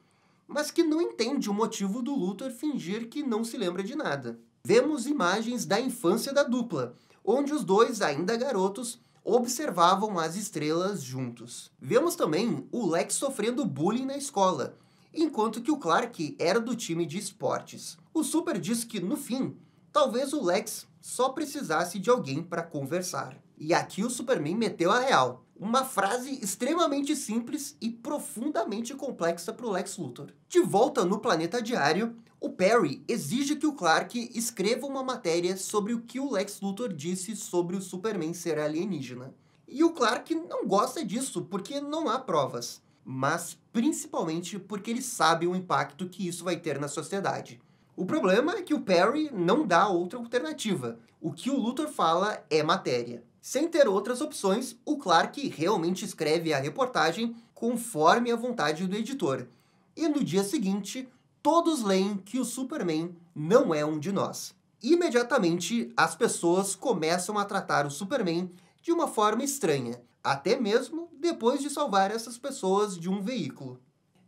mas que não entende o motivo do Luthor fingir que não se lembra de nada. Vemos imagens da infância da dupla, onde os dois, ainda garotos, observavam as estrelas juntos. Vemos também o Lex sofrendo bullying na escola, enquanto que o Clark era do time de esportes. O Super diz que, no fim, talvez o Lex só precisasse de alguém para conversar. E aqui o Superman meteu a real. Uma frase extremamente simples e profundamente complexa para o Lex Luthor. De volta no Planeta Diário, o Perry exige que o Clark escreva uma matéria sobre o que o Lex Luthor disse sobre o Superman ser alienígena. E o Clark não gosta disso porque não há provas, mas principalmente porque ele sabe o impacto que isso vai ter na sociedade. O problema é que o Perry não dá outra alternativa. O que o Luthor fala é matéria. Sem ter outras opções, o Clark realmente escreve a reportagem conforme a vontade do editor. E no dia seguinte, todos leem que o Superman não é um de nós. Imediatamente, as pessoas começam a tratar o Superman de uma forma estranha, até mesmo depois de salvar essas pessoas de um veículo.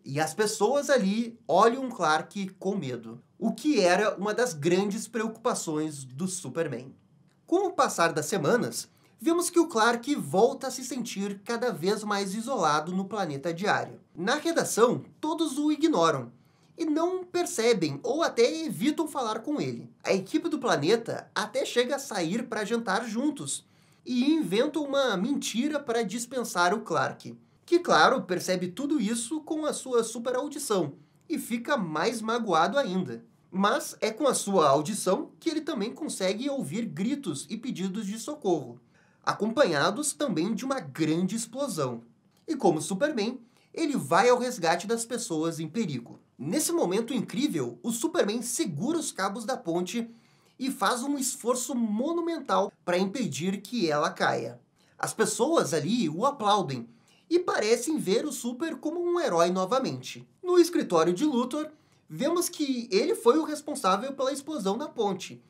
E as pessoas ali olham o Clark com medo, o que era uma das grandes preocupações do Superman. Com o passar das semanas, vemos que o Clark volta a se sentir cada vez mais isolado no Planeta Diário. Na redação, todos o ignoram e não percebem ou até evitam falar com ele. A equipe do planeta até chega a sair para jantar juntos e inventam uma mentira para dispensar o Clark. que, claro, percebe tudo isso com a sua super audição e fica mais magoado ainda. Mas é com a sua audição que ele também consegue ouvir gritos e pedidos de socorro, acompanhados também de uma grande explosão. E como Superman, ele vai ao resgate das pessoas em perigo. Nesse momento incrível, o Superman segura os cabos da ponte e faz um esforço monumental para impedir que ela caia. As pessoas ali o aplaudem e parecem ver o Super como um herói novamente. No escritório de Luthor, vemos que ele foi o responsável pela explosão da ponte.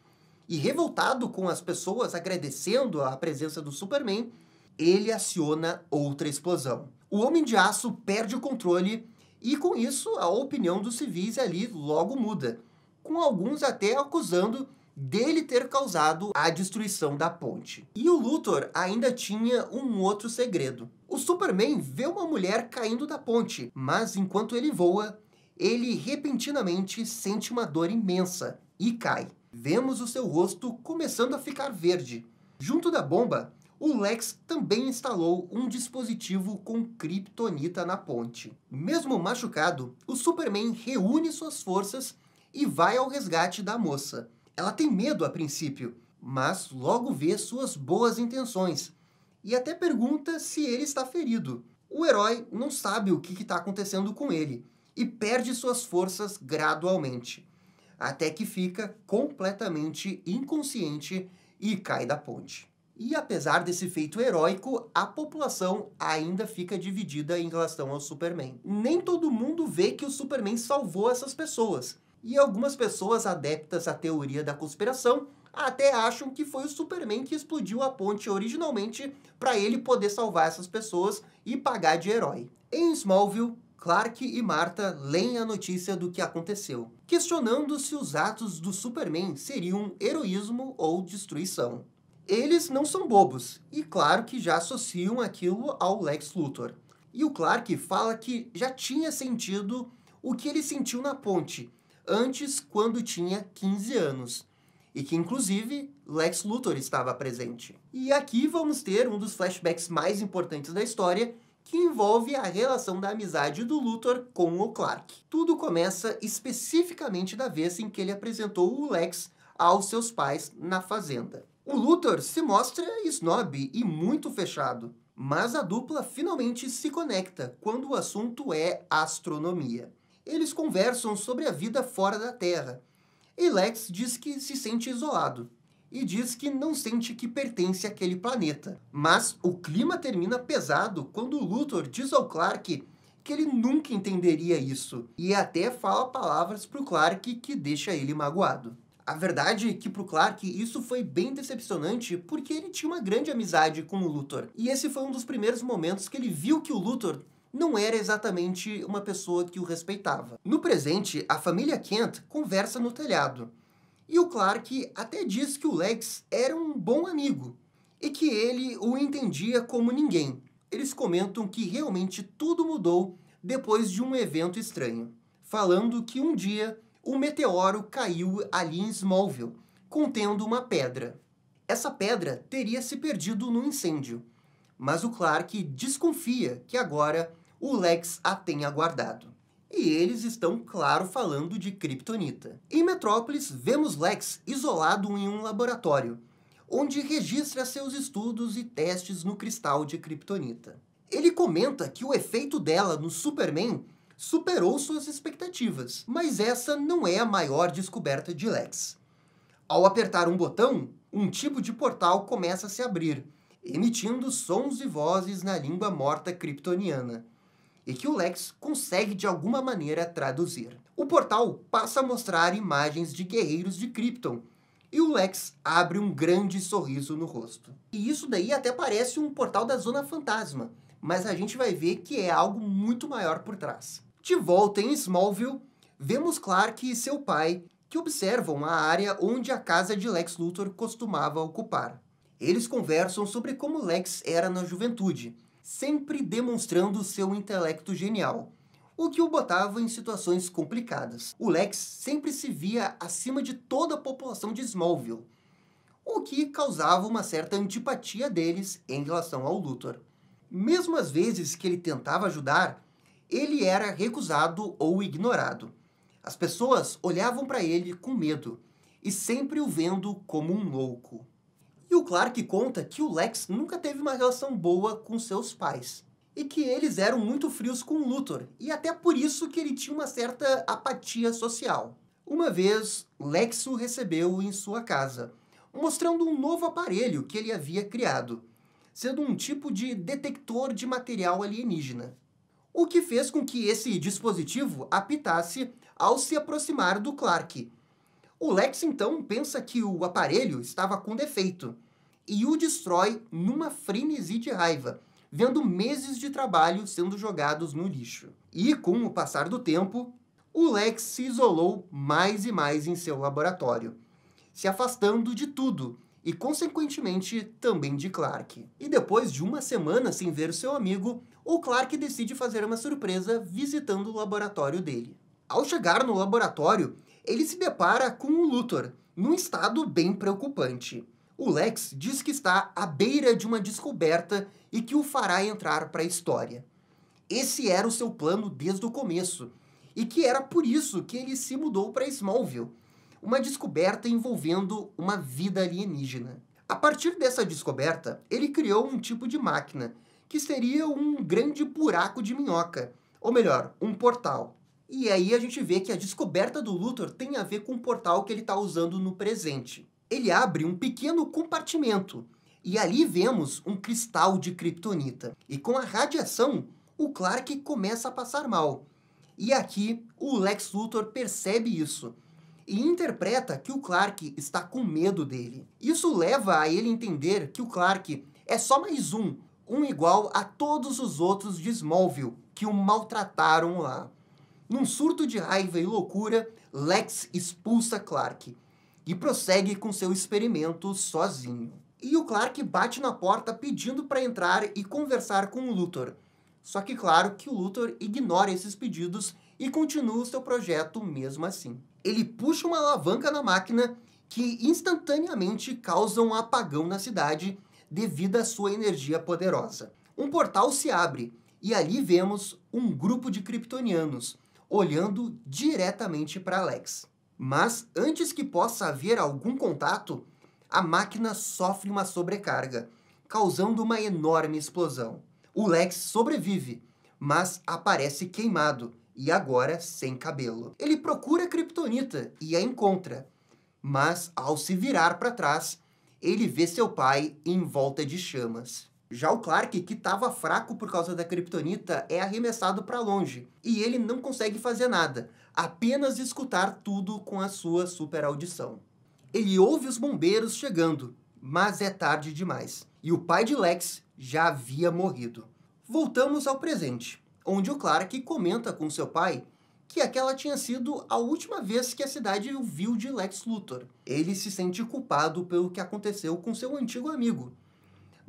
E revoltado com as pessoas agradecendo a presença do Superman, ele aciona outra explosão. O Homem de Aço perde o controle e, com isso, a opinião dos civis ali logo muda, com alguns até acusando dele ter causado a destruição da ponte. E o Luthor ainda tinha um outro segredo. O Superman vê uma mulher caindo da ponte, mas enquanto ele voa, ele repentinamente sente uma dor imensa e cai. Vemos o seu rosto começando a ficar verde. Junto da bomba, o Lex também instalou um dispositivo com kryptonita na ponte. Mesmo machucado, o Superman reúne suas forças e vai ao resgate da moça. Ela tem medo a princípio, mas logo vê suas boas intenções e até pergunta se ele está ferido. O herói não sabe o que está acontecendo com ele e perde suas forças gradualmente, até que fica completamente inconsciente e cai da ponte. E apesar desse feito heróico, a população ainda fica dividida em relação ao Superman. Nem todo mundo vê que o Superman salvou essas pessoas, e algumas pessoas adeptas à teoria da conspiração até acham que foi o Superman que explodiu a ponte originalmente para ele poder salvar essas pessoas e pagar de herói. Em Smallville, Clark e Martha leem a notícia do que aconteceu, questionando se os atos do Superman seriam heroísmo ou destruição. Eles não são bobos, e claro que já associam aquilo ao Lex Luthor. E o Clark fala que já tinha sentido o que ele sentiu na ponte, antes quando tinha 15 anos, e que inclusive Lex Luthor estava presente. E aqui vamos ter um dos flashbacks mais importantes da história, que envolve a relação da amizade do Luthor com o Clark. Tudo começa especificamente da vez em que ele apresentou o Lex aos seus pais na fazenda. O Luthor se mostra snob e muito fechado, mas a dupla finalmente se conecta quando o assunto é astronomia. Eles conversam sobre a vida fora da Terra, e Lex diz que se sente isolado, e diz que não sente que pertence àquele planeta. Mas o clima termina pesado quando o Luthor diz ao Clark que ele nunca entenderia isso, e até fala palavras para o Clark que deixa ele magoado. A verdade é que para o Clark isso foi bem decepcionante porque ele tinha uma grande amizade com o Luthor. E esse foi um dos primeiros momentos que ele viu que o Luthor não era exatamente uma pessoa que o respeitava. No presente, a família Kent conversa no telhado. E o Clark até diz que o Lex era um bom amigo e que ele o entendia como ninguém. Eles comentam que realmente tudo mudou depois de um evento estranho, falando que um dia um meteoro caiu ali em Smallville, contendo uma pedra. Essa pedra teria se perdido no incêndio, mas o Clark desconfia que agora o Lex a tenha guardado. E eles estão, claro, falando de kryptonita. Em Metrópolis, vemos Lex isolado em um laboratório, onde registra seus estudos e testes no cristal de kryptonita. Ele comenta que o efeito dela no Superman superou suas expectativas, mas essa não é a maior descoberta de Lex. Ao apertar um botão, um tipo de portal começa a se abrir, emitindo sons e vozes na língua morta kryptoniana, e que o Lex consegue de alguma maneira traduzir. O portal passa a mostrar imagens de guerreiros de Krypton, e o Lex abre um grande sorriso no rosto. E isso daí até parece um portal da Zona Fantasma, mas a gente vai ver que é algo muito maior por trás. De volta em Smallville, vemos Clark e seu pai, que observam a área onde a casa de Lex Luthor costumava ocupar. Eles conversam sobre como Lex era na juventude, sempre demonstrando seu intelecto genial, o que o botava em situações complicadas. O Lex sempre se via acima de toda a população de Smallville, o que causava uma certa antipatia deles em relação ao Luthor. Mesmo às vezes que ele tentava ajudar, ele era recusado ou ignorado. As pessoas olhavam para ele com medo e sempre o vendo como um louco. E o Clark conta que o Lex nunca teve uma relação boa com seus pais e que eles eram muito frios com o Luthor, e até por isso que ele tinha uma certa apatia social. Uma vez, Lex o recebeu em sua casa, mostrando um novo aparelho que ele havia criado, sendo um tipo de detector de material alienígena, o que fez com que esse dispositivo apitasse ao se aproximar do Clark. O Lex então pensa que o aparelho estava com defeito e o destrói numa frenesi de raiva, vendo meses de trabalho sendo jogados no lixo. E com o passar do tempo, o Lex se isolou mais e mais em seu laboratório, se afastando de tudo e, consequentemente, também de Clark. E depois de uma semana sem ver seu amigo, o Clark decide fazer uma surpresa visitando o laboratório dele. Ao chegar no laboratório, ele se depara com o Luthor, num estado bem preocupante. O Lex diz que está à beira de uma descoberta e que o fará entrar para a história. Esse era o seu plano desde o começo, e que era por isso que ele se mudou para Smallville, uma descoberta envolvendo uma vida alienígena. A partir dessa descoberta, ele criou um tipo de máquina, que seria um grande buraco de minhoca, ou melhor, um portal. E aí a gente vê que a descoberta do Luthor tem a ver com o portal que ele está usando no presente. Ele abre um pequeno compartimento, e ali vemos um cristal de kryptonita. E com a radiação, o Clark começa a passar mal. E aqui, o Lex Luthor percebe isso e interpreta que o Clark está com medo dele. Isso leva a ele entender que o Clark é só mais um igual a todos os outros de Smallville que o maltrataram lá. Num surto de raiva e loucura, Lex expulsa Clark e prossegue com seu experimento sozinho. E o Clark bate na porta pedindo para entrar e conversar com o Luthor. Só que claro que o Luthor ignora esses pedidos e continua o seu projeto mesmo assim. Ele puxa uma alavanca na máquina que instantaneamente causa um apagão na cidade devido à sua energia poderosa. Um portal se abre e ali vemos um grupo de kryptonianos olhando diretamente para Lex. Mas antes que possa haver algum contato, a máquina sofre uma sobrecarga, causando uma enorme explosão. O Lex sobrevive, mas aparece queimado e agora sem cabelo. Ele procura a kryptonita e a encontra, mas ao se virar para trás, ele vê seu pai em volta de chamas. Já o Clark, que estava fraco por causa da kryptonita, é arremessado para longe e ele não consegue fazer nada, apenas escutar tudo com a sua super audição. Ele ouve os bombeiros chegando, mas é tarde demais. E o pai de Lex já havia morrido. Voltamos ao presente, onde o Clark comenta com seu pai que aquela tinha sido a última vez que a cidade o viu de Lex Luthor. Ele se sente culpado pelo que aconteceu com seu antigo amigo.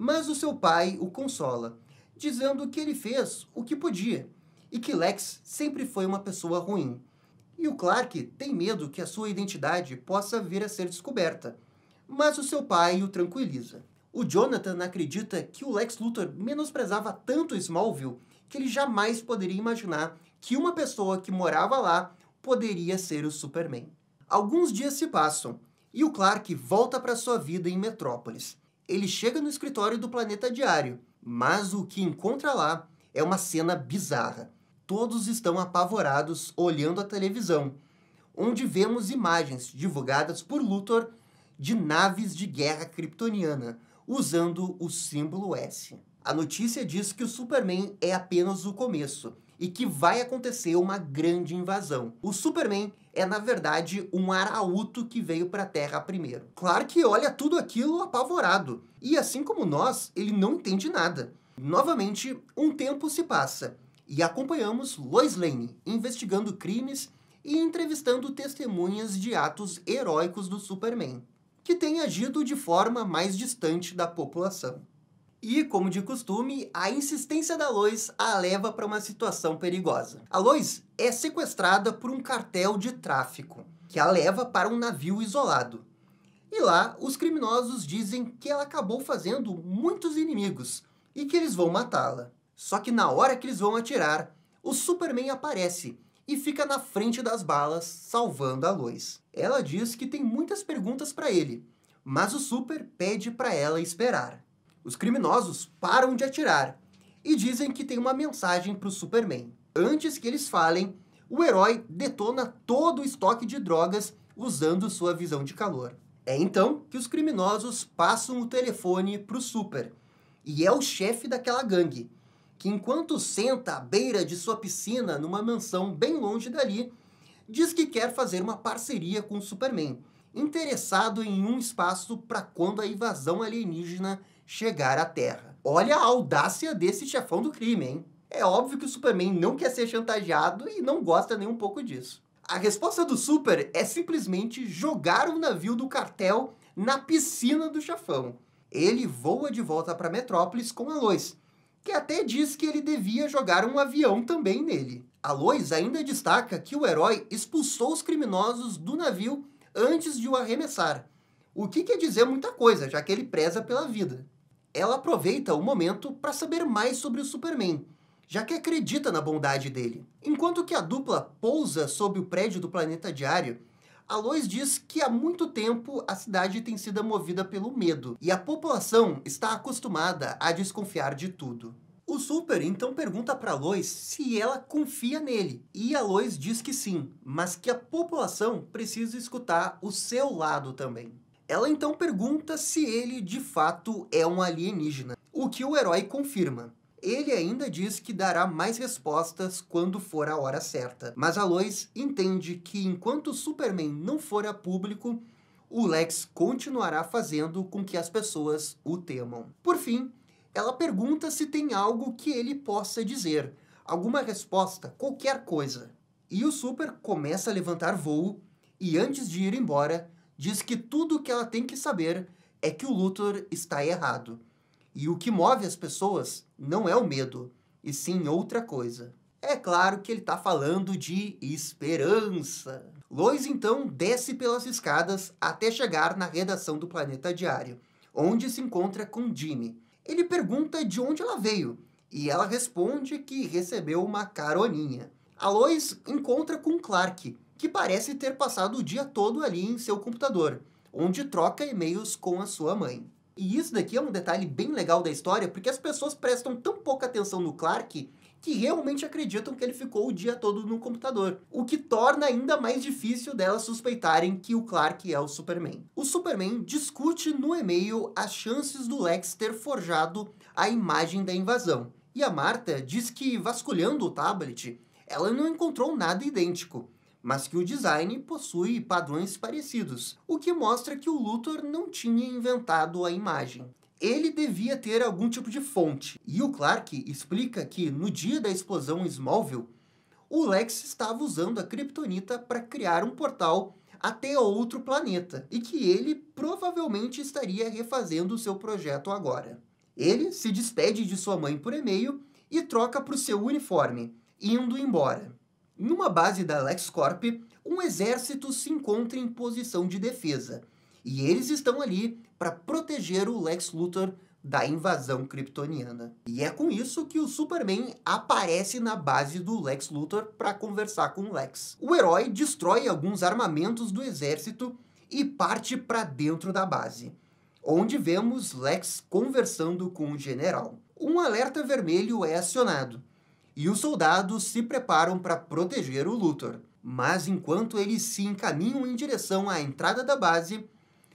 Mas o seu pai o consola, dizendo que ele fez o que podia e que Lex sempre foi uma pessoa ruim. E o Clark tem medo que a sua identidade possa vir a ser descoberta, mas o seu pai o tranquiliza. O Jonathan acredita que o Lex Luthor menosprezava tanto Smallville que ele jamais poderia imaginar que uma pessoa que morava lá poderia ser o Superman. Alguns dias se passam e o Clark volta para sua vida em Metrópolis. Ele chega no escritório do Planeta Diário, mas o que encontra lá é uma cena bizarra. Todos estão apavorados olhando a televisão, onde vemos imagens divulgadas por Luthor de naves de guerra kryptoniana, usando o símbolo S. A notícia diz que o Superman é apenas o começo e que vai acontecer uma grande invasão. O Superman é, na verdade, um arauto que veio para a Terra primeiro. Clark olha tudo aquilo apavorado, e assim como nós, ele não entende nada. Novamente, um tempo se passa, e acompanhamos Lois Lane investigando crimes e entrevistando testemunhas de atos heróicos do Superman, que tem agido de forma mais distante da população. E, como de costume, a insistência da Lois a leva para uma situação perigosa. A Lois é sequestrada por um cartel de tráfico, que a leva para um navio isolado. E lá, os criminosos dizem que ela acabou fazendo muitos inimigos, e que eles vão matá-la. Só que na hora que eles vão atirar, o Superman aparece e fica na frente das balas, salvando a Lois. Ela diz que tem muitas perguntas para ele, mas o Super pede para ela esperar. Os criminosos param de atirar e dizem que tem uma mensagem para o Superman. Antes que eles falem, o herói detona todo o estoque de drogas usando sua visão de calor. É então que os criminosos passam o telefone para o Super, e é o chefe daquela gangue, que enquanto senta à beira de sua piscina numa mansão bem longe dali, diz que quer fazer uma parceria com o Superman, interessado em um espaço para quando a invasão alienígena chegar à Terra. Olha a audácia desse chefão do crime, hein? É óbvio que o Superman não quer ser chantageado e não gosta nem um pouco disso. A resposta do Super é simplesmente jogar o navio do cartel na piscina do chefão. Ele voa de volta para Metrópolis com a Lois, que até diz que ele devia jogar um avião também nele. A Lois ainda destaca que o herói expulsou os criminosos do navio antes de o arremessar, o que quer dizer muita coisa, já que ele preza pela vida. Ela aproveita o momento para saber mais sobre o Superman, já que acredita na bondade dele. Enquanto que a dupla pousa sob o prédio do Planeta Diário, a Lois diz que há muito tempo a cidade tem sido movida pelo medo, e a população está acostumada a desconfiar de tudo. O Super então pergunta para Lois se ela confia nele, e a Lois diz que sim, mas que a população precisa escutar o seu lado também. Ela então pergunta se ele de fato é um alienígena, o que o herói confirma. Ele ainda diz que dará mais respostas quando for a hora certa. Mas a Lois entende que enquanto o Superman não for a público, o Lex continuará fazendo com que as pessoas o temam. Por fim, ela pergunta se tem algo que ele possa dizer, alguma resposta, qualquer coisa. E o Super começa a levantar voo e antes de ir embora, diz que tudo o que ela tem que saber é que o Luthor está errado. E o que move as pessoas não é o medo, e sim outra coisa. É claro que ele está falando de esperança. Lois então desce pelas escadas até chegar na redação do Planeta Diário, onde se encontra com Jimmy. Ele pergunta de onde ela veio, e ela responde que recebeu uma caroninha. A Lois encontra com Clark, que parece ter passado o dia todo ali em seu computador, onde troca e-mails com a sua mãe. E isso daqui é um detalhe bem legal da história, porque as pessoas prestam tão pouca atenção no Clark que realmente acreditam que ele ficou o dia todo no computador, o que torna ainda mais difícil delas suspeitarem que o Clark é o Superman. O Superman discute no e-mail as chances do Lex ter forjado a imagem da invasão, e a Martha diz que, vasculhando o tablet, ela não encontrou nada idêntico, mas que o design possui padrões parecidos, o que mostra que o Luthor não tinha inventado a imagem. Ele devia ter algum tipo de fonte, e o Clark explica que, no dia da explosão em Smallville, o Lex estava usando a Kryptonita para criar um portal até outro planeta, e que ele provavelmente estaria refazendo o seu projeto agora. Ele se despede de sua mãe por e-mail e troca para o seu uniforme, indo embora. Numa base da LexCorp, um exército se encontra em posição de defesa, e eles estão ali para proteger o Lex Luthor da invasão kryptoniana. E é com isso que o Superman aparece na base do Lex Luthor para conversar com o Lex. O herói destrói alguns armamentos do exército e parte para dentro da base, onde vemos Lex conversando com o general. Um alerta vermelho é acionado, e os soldados se preparam para proteger o Luthor. Mas enquanto eles se encaminham em direção à entrada da base,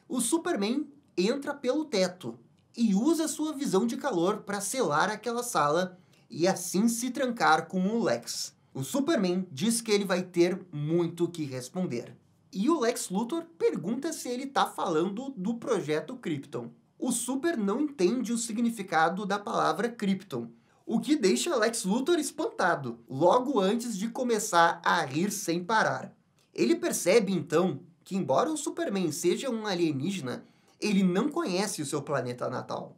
o Superman entra pelo teto e usa sua visão de calor para selar aquela sala e assim se trancar com o Lex. O Superman diz que ele vai ter muito que responder. E o Lex Luthor pergunta se ele está falando do Projeto Krypton. O Super não entende o significado da palavra Krypton, o que deixa Lex Luthor espantado, logo antes de começar a rir sem parar. Ele percebe, então, que embora o Superman seja um alienígena, ele não conhece o seu planeta natal.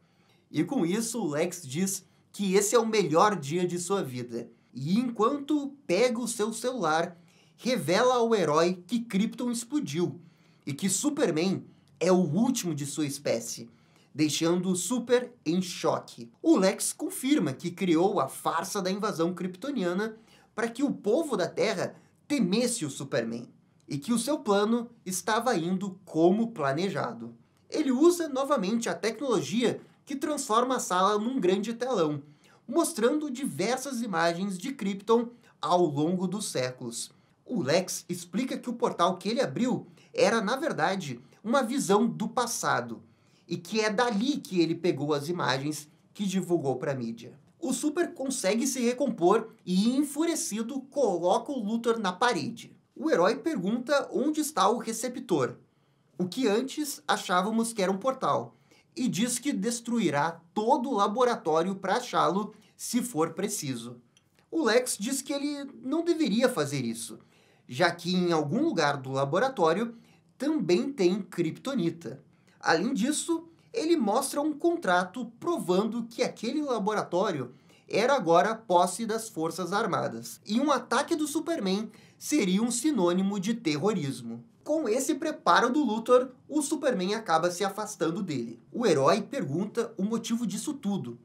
E com isso, o Lex diz que esse é o melhor dia de sua vida. E enquanto pega o seu celular, revela ao herói que Krypton explodiu e que Superman é o último de sua espécie, deixando o Super em choque. O Lex confirma que criou a farsa da invasão kryptoniana para que o povo da Terra temesse o Superman e que o seu plano estava indo como planejado. Ele usa novamente a tecnologia que transforma a sala num grande telão, mostrando diversas imagens de Krypton ao longo dos séculos. O Lex explica que o portal que ele abriu era, na verdade, uma visão do passado, e que é dali que ele pegou as imagens que divulgou para a mídia. O Super consegue se recompor e, enfurecido, coloca o Luthor na parede. O herói pergunta onde está o receptor, o que antes achávamos que era um portal, e diz que destruirá todo o laboratório para achá-lo se for preciso. O Lex diz que ele não deveria fazer isso, já que em algum lugar do laboratório também tem kryptonita. Além disso, ele mostra um contrato provando que aquele laboratório era agora posse das Forças Armadas, e um ataque do Superman seria um sinônimo de terrorismo. Com esse preparo do Luthor, o Superman acaba se afastando dele. O herói pergunta o motivo disso tudo,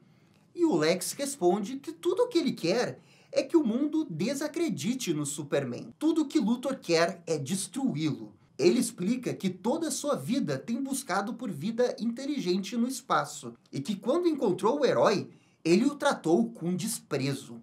e o Lex responde que tudo o que ele quer é que o mundo desacredite no Superman. Tudo o que Luthor quer é destruí-lo. Ele explica que toda a sua vida tem buscado por vida inteligente no espaço, e que quando encontrou o herói, ele o tratou com desprezo.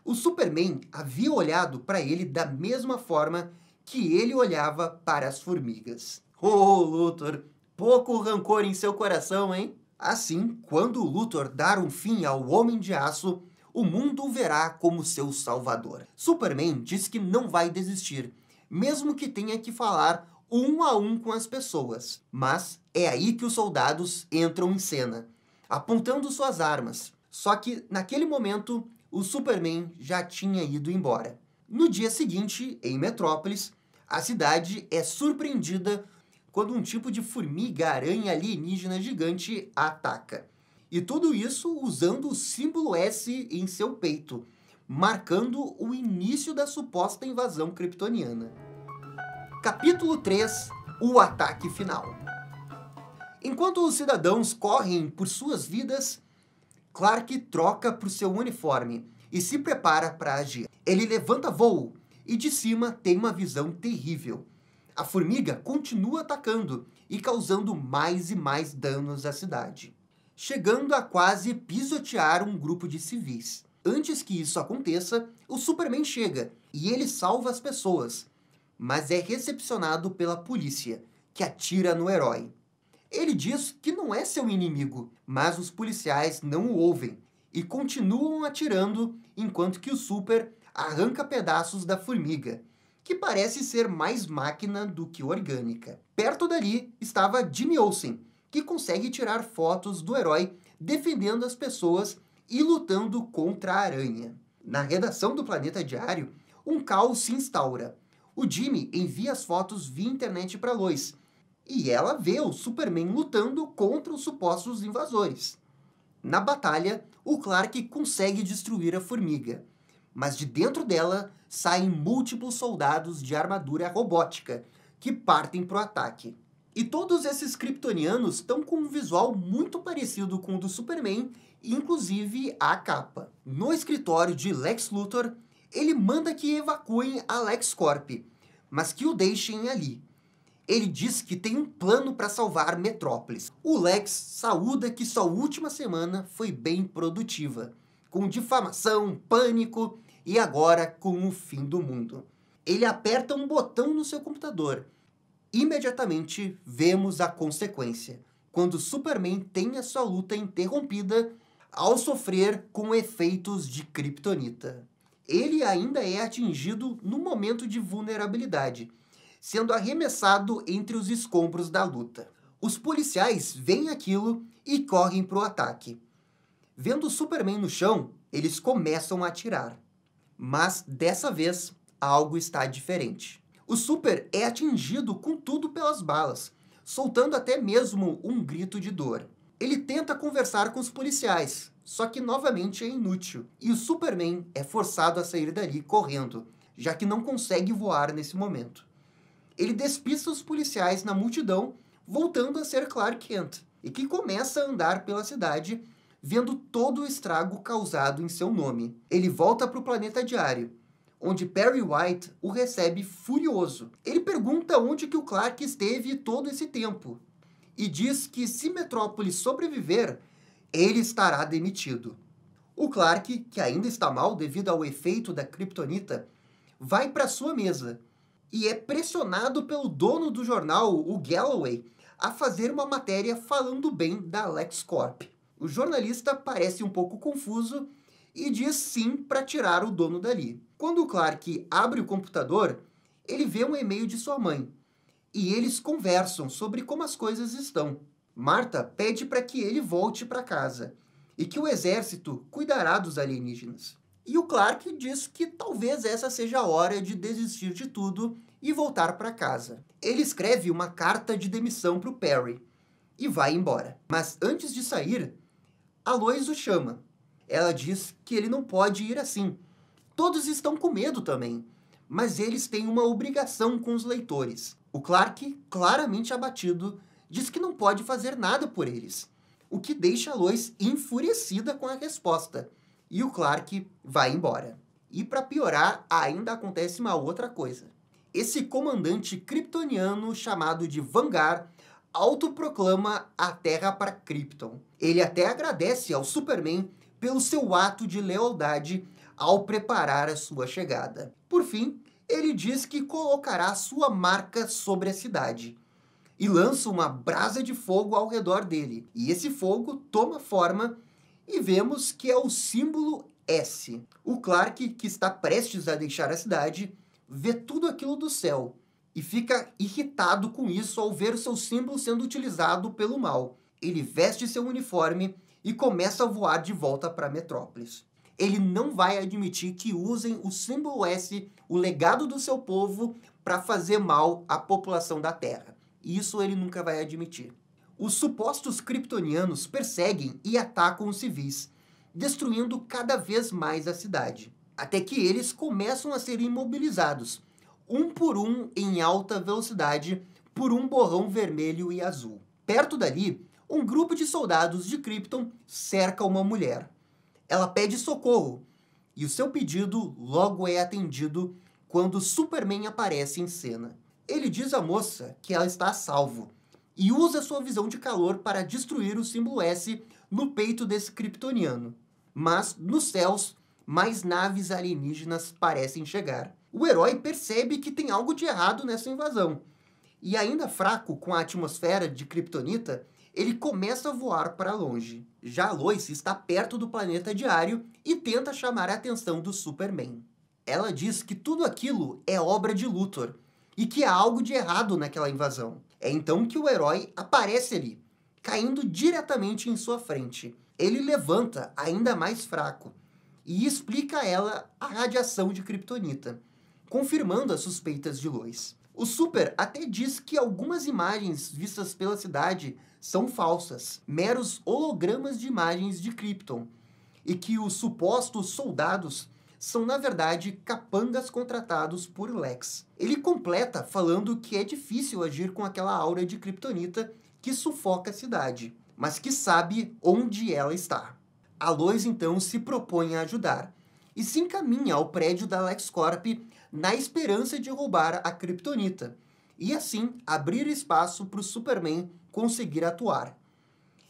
O Superman havia olhado para ele da mesma forma que ele olhava para as formigas. Oh, Luthor, pouco rancor em seu coração, hein? Assim, quando o Luthor dar um fim ao Homem de Aço, o mundo o verá como seu salvador. Superman diz que não vai desistir, mesmo que tenha que falar um a um com as pessoas. Mas é aí que os soldados entram em cena, apontando suas armas. Só que, naquele momento, o Superman já tinha ido embora. No dia seguinte, em Metrópolis, a cidade é surpreendida quando um tipo de formiga-aranha alienígena gigante a ataca. E tudo isso usando o símbolo S em seu peito, marcando o início da suposta invasão kryptoniana. Capítulo 3 – O ataque final. Enquanto os cidadãos correm por suas vidas, Clark troca por seu uniforme e se prepara para agir. Ele levanta voo e de cima tem uma visão terrível. A formiga continua atacando e causando mais e mais danos à cidade, chegando a quase pisotear um grupo de civis. Antes que isso aconteça, o Superman chega e ele salva as pessoas, mas é recepcionado pela polícia, que atira no herói. Ele diz que não é seu inimigo, mas os policiais não o ouvem e continuam atirando enquanto que o Super arranca pedaços da formiga, que parece ser mais máquina do que orgânica. Perto dali estava Jimmy Olsen, que consegue tirar fotos do herói defendendo as pessoas e lutando contra a aranha. Na redação do Planeta Diário, um caos se instaura. O Jimmy envia as fotos via internet para Lois, e ela vê o Superman lutando contra os supostos invasores. Na batalha, o Clark consegue destruir a formiga, mas de dentro dela saem múltiplos soldados de armadura robótica, que partem para o ataque. E todos esses kryptonianos estão com um visual muito parecido com o do Superman, inclusive a capa. No escritório de Lex Luthor, ele manda que evacuem a LexCorp, mas que o deixem ali. Ele diz que tem um plano para salvar Metrópolis. O Lex saúda que sua última semana foi bem produtiva, com difamação, pânico e agora com o fim do mundo. Ele aperta um botão no seu computador. Imediatamente vemos a consequência, quando Superman tem a sua luta interrompida ao sofrer com efeitos de kryptonita. Ele ainda é atingido no momento de vulnerabilidade, sendo arremessado entre os escombros da luta. Os policiais veem aquilo e correm para o ataque. Vendo Superman no chão, eles começam a atirar. Mas, dessa vez, algo está diferente. O Super é atingido com tudo pelas balas, soltando até mesmo um grito de dor. Ele tenta conversar com os policiais, só que novamente é inútil, e o Superman é forçado a sair dali correndo, já que não consegue voar nesse momento. Ele despista os policiais na multidão, voltando a ser Clark Kent. e que começa a andar pela cidade, vendo todo o estrago causado em seu nome. Ele volta para o planeta diário, onde Perry White o recebe furioso. Ele pergunta onde que o Clark esteve todo esse tempo, e diz que se Metrópolis sobreviver, ele estará demitido. O Clark, que ainda está mal devido ao efeito da kryptonita, vai para sua mesa e é pressionado pelo dono do jornal, o Galloway, a fazer uma matéria falando bem da LexCorp. O jornalista parece um pouco confuso e diz sim para tirar o dono dali. Quando o Clark abre o computador, ele vê um e-mail de sua mãe e eles conversam sobre como as coisas estão. Martha pede para que ele volte para casa e que o exército cuidará dos alienígenas. E o Clark diz que talvez essa seja a hora de desistir de tudo e voltar para casa. Ele escreve uma carta de demissão para o Perry e vai embora. Mas antes de sair, a Lois o chama. Ela diz que ele não pode ir assim. Todos estão com medo também, mas eles têm uma obrigação com os leitores. O Clark, claramente abatido, diz que não pode fazer nada por eles, o que deixa a Lois enfurecida com a resposta. E o Clark vai embora. E para piorar, ainda acontece uma outra coisa. Esse comandante kryptoniano chamado de Vanguard autoproclama a Terra para Krypton. Ele até agradece ao Superman pelo seu ato de lealdade ao preparar a sua chegada. Por fim, ele diz que colocará sua marca sobre a cidade e lança uma brasa de fogo ao redor dele. E esse fogo toma forma e vemos que é o símbolo S. O Clark, que está prestes a deixar a cidade, vê tudo aquilo do céu e fica irritado com isso ao ver o seu símbolo sendo utilizado pelo mal. Ele veste seu uniforme e começa a voar de volta para Metrópolis. Ele não vai admitir que usem o símbolo S, o legado do seu povo, para fazer mal à população da Terra. Isso ele nunca vai admitir. Os supostos kryptonianos perseguem e atacam os civis, destruindo cada vez mais a cidade, até que eles começam a ser imobilizados, um por um em alta velocidade, por um borrão vermelho e azul. Perto dali, um grupo de soldados de Krypton cerca uma mulher. Ela pede socorro, e o seu pedido logo é atendido quando Superman aparece em cena. Ele diz à moça que ela está a salvo e usa sua visão de calor para destruir o símbolo S no peito desse kryptoniano. Mas, nos céus, mais naves alienígenas parecem chegar. O herói percebe que tem algo de errado nessa invasão. E ainda fraco com a atmosfera de kryptonita, ele começa a voar para longe. Já a Lois está perto do planeta diário e tenta chamar a atenção do Superman. Ela diz que tudo aquilo é obra de Luthor e que há algo de errado naquela invasão. É então que o herói aparece ali, caindo diretamente em sua frente. Ele levanta, ainda mais fraco, e explica a ela a radiação de kryptonita, confirmando as suspeitas de Lois. O Super até diz que algumas imagens vistas pela cidade são falsas, meros hologramas de imagens de Krypton, e que os supostos soldados são, na verdade, capangas contratados por Lex. Ele completa falando que é difícil agir com aquela aura de kryptonita que sufoca a cidade, mas que sabe onde ela está. A Lois, então, se propõe a ajudar e se encaminha ao prédio da LexCorp na esperança de roubar a kryptonita e, assim, abrir espaço para o Superman conseguir atuar.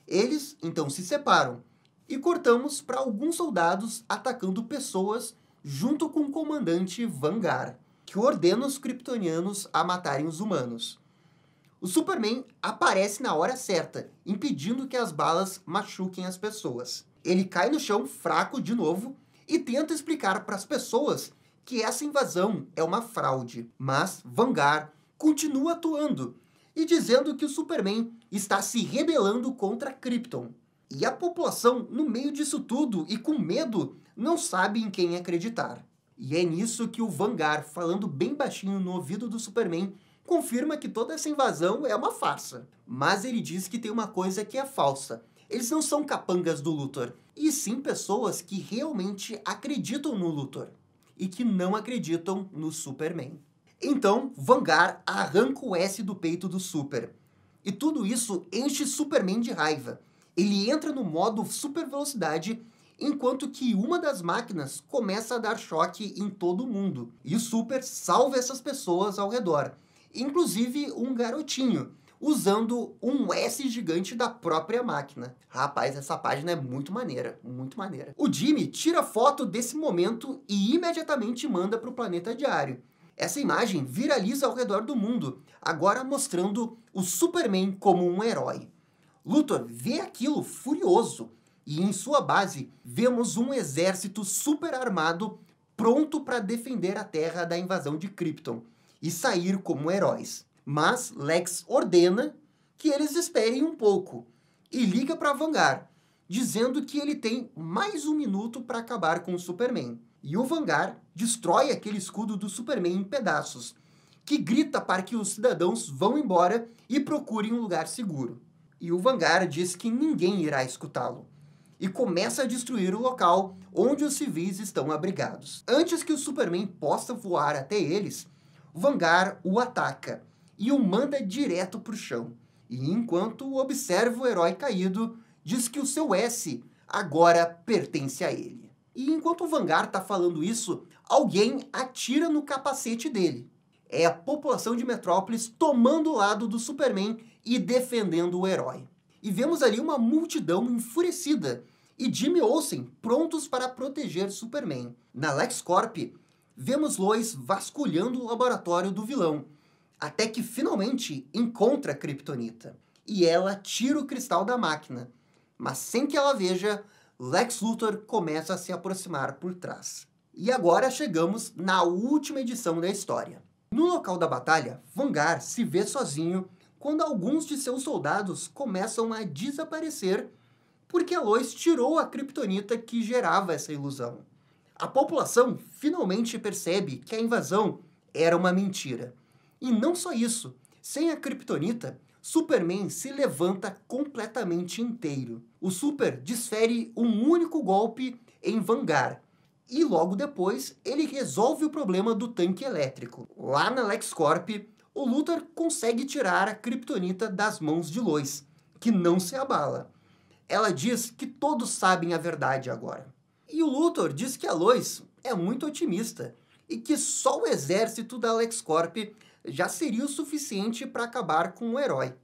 Eles, então, se separam e cortamos para alguns soldados atacando pessoas junto com o comandante Vanguard, que ordena os kryptonianos a matarem os humanos. O Superman aparece na hora certa, impedindo que as balas machuquem as pessoas. Ele cai no chão fraco de novo e tenta explicar para as pessoas que essa invasão é uma fraude. Mas Vanguard continua atuando e dizendo que o Superman está se rebelando contra Krypton. E a população, no meio disso tudo e com medo, não sabe em quem acreditar. E é nisso que o Vanguard, falando bem baixinho no ouvido do Superman, confirma que toda essa invasão é uma farsa. Mas ele diz que tem uma coisa que é falsa. Eles não são capangas do Luthor, e sim pessoas que realmente acreditam no Luthor e que não acreditam no Superman. Então, Vanguard arranca o S do peito do Super E tudo isso enche Superman de raiva. Ele entra no modo super velocidade, enquanto que uma das máquinas começa a dar choque em todo mundo. E o Super salva essas pessoas ao redor, inclusive um garotinho, usando um S gigante da própria máquina. Rapaz, essa página é muito maneira, muito maneira. O Jimmy tira foto desse momento e imediatamente manda para o Planeta Diário. Essa imagem viraliza ao redor do mundo, agora mostrando o Superman como um herói. Luthor vê aquilo furioso e em sua base vemos um exército super armado pronto para defender a Terra da invasão de Krypton e sair como heróis. Mas Lex ordena que eles esperem um pouco e liga para Vanguard, dizendo que ele tem mais um minuto para acabar com o Superman. E o Vanguard destrói aquele escudo do Superman em pedaços, que grita para que os cidadãos vão embora e procurem um lugar seguro. E o Vanguard diz que ninguém irá escutá-lo, e começa a destruir o local onde os civis estão abrigados. Antes que o Superman possa voar até eles, o Vanguard o ataca e o manda direto para o chão. E enquanto observa o herói caído, diz que o seu S agora pertence a ele. E enquanto o Vanguard está falando isso, alguém atira no capacete dele. É a população de Metrópolis tomando o lado do Superman e defendendo o herói. E vemos ali uma multidão enfurecida e Jimmy Olsen prontos para proteger Superman. Na LexCorp, vemos Lois vasculhando o laboratório do vilão, até que finalmente encontra a Kryptonita. E ela tira o cristal da máquina, mas sem que ela veja, Lex Luthor começa a se aproximar por trás. E agora chegamos na última edição da história. No local da batalha, Vanguard se vê sozinho quando alguns de seus soldados começam a desaparecer porque a Lois tirou a Kryptonita que gerava essa ilusão. A população finalmente percebe que a invasão era uma mentira. E não só isso, sem a Kryptonita, Superman se levanta completamente inteiro. O Super desfere um único golpe em Vanguard, e logo depois ele resolve o problema do tanque elétrico. Lá na LexCorp, o Luthor consegue tirar a Kryptonita das mãos de Lois, que não se abala. Ela diz que todos sabem a verdade agora. E o Luthor diz que a Lois é muito otimista e que só o exército da LexCorp já seria o suficiente para acabar com o herói.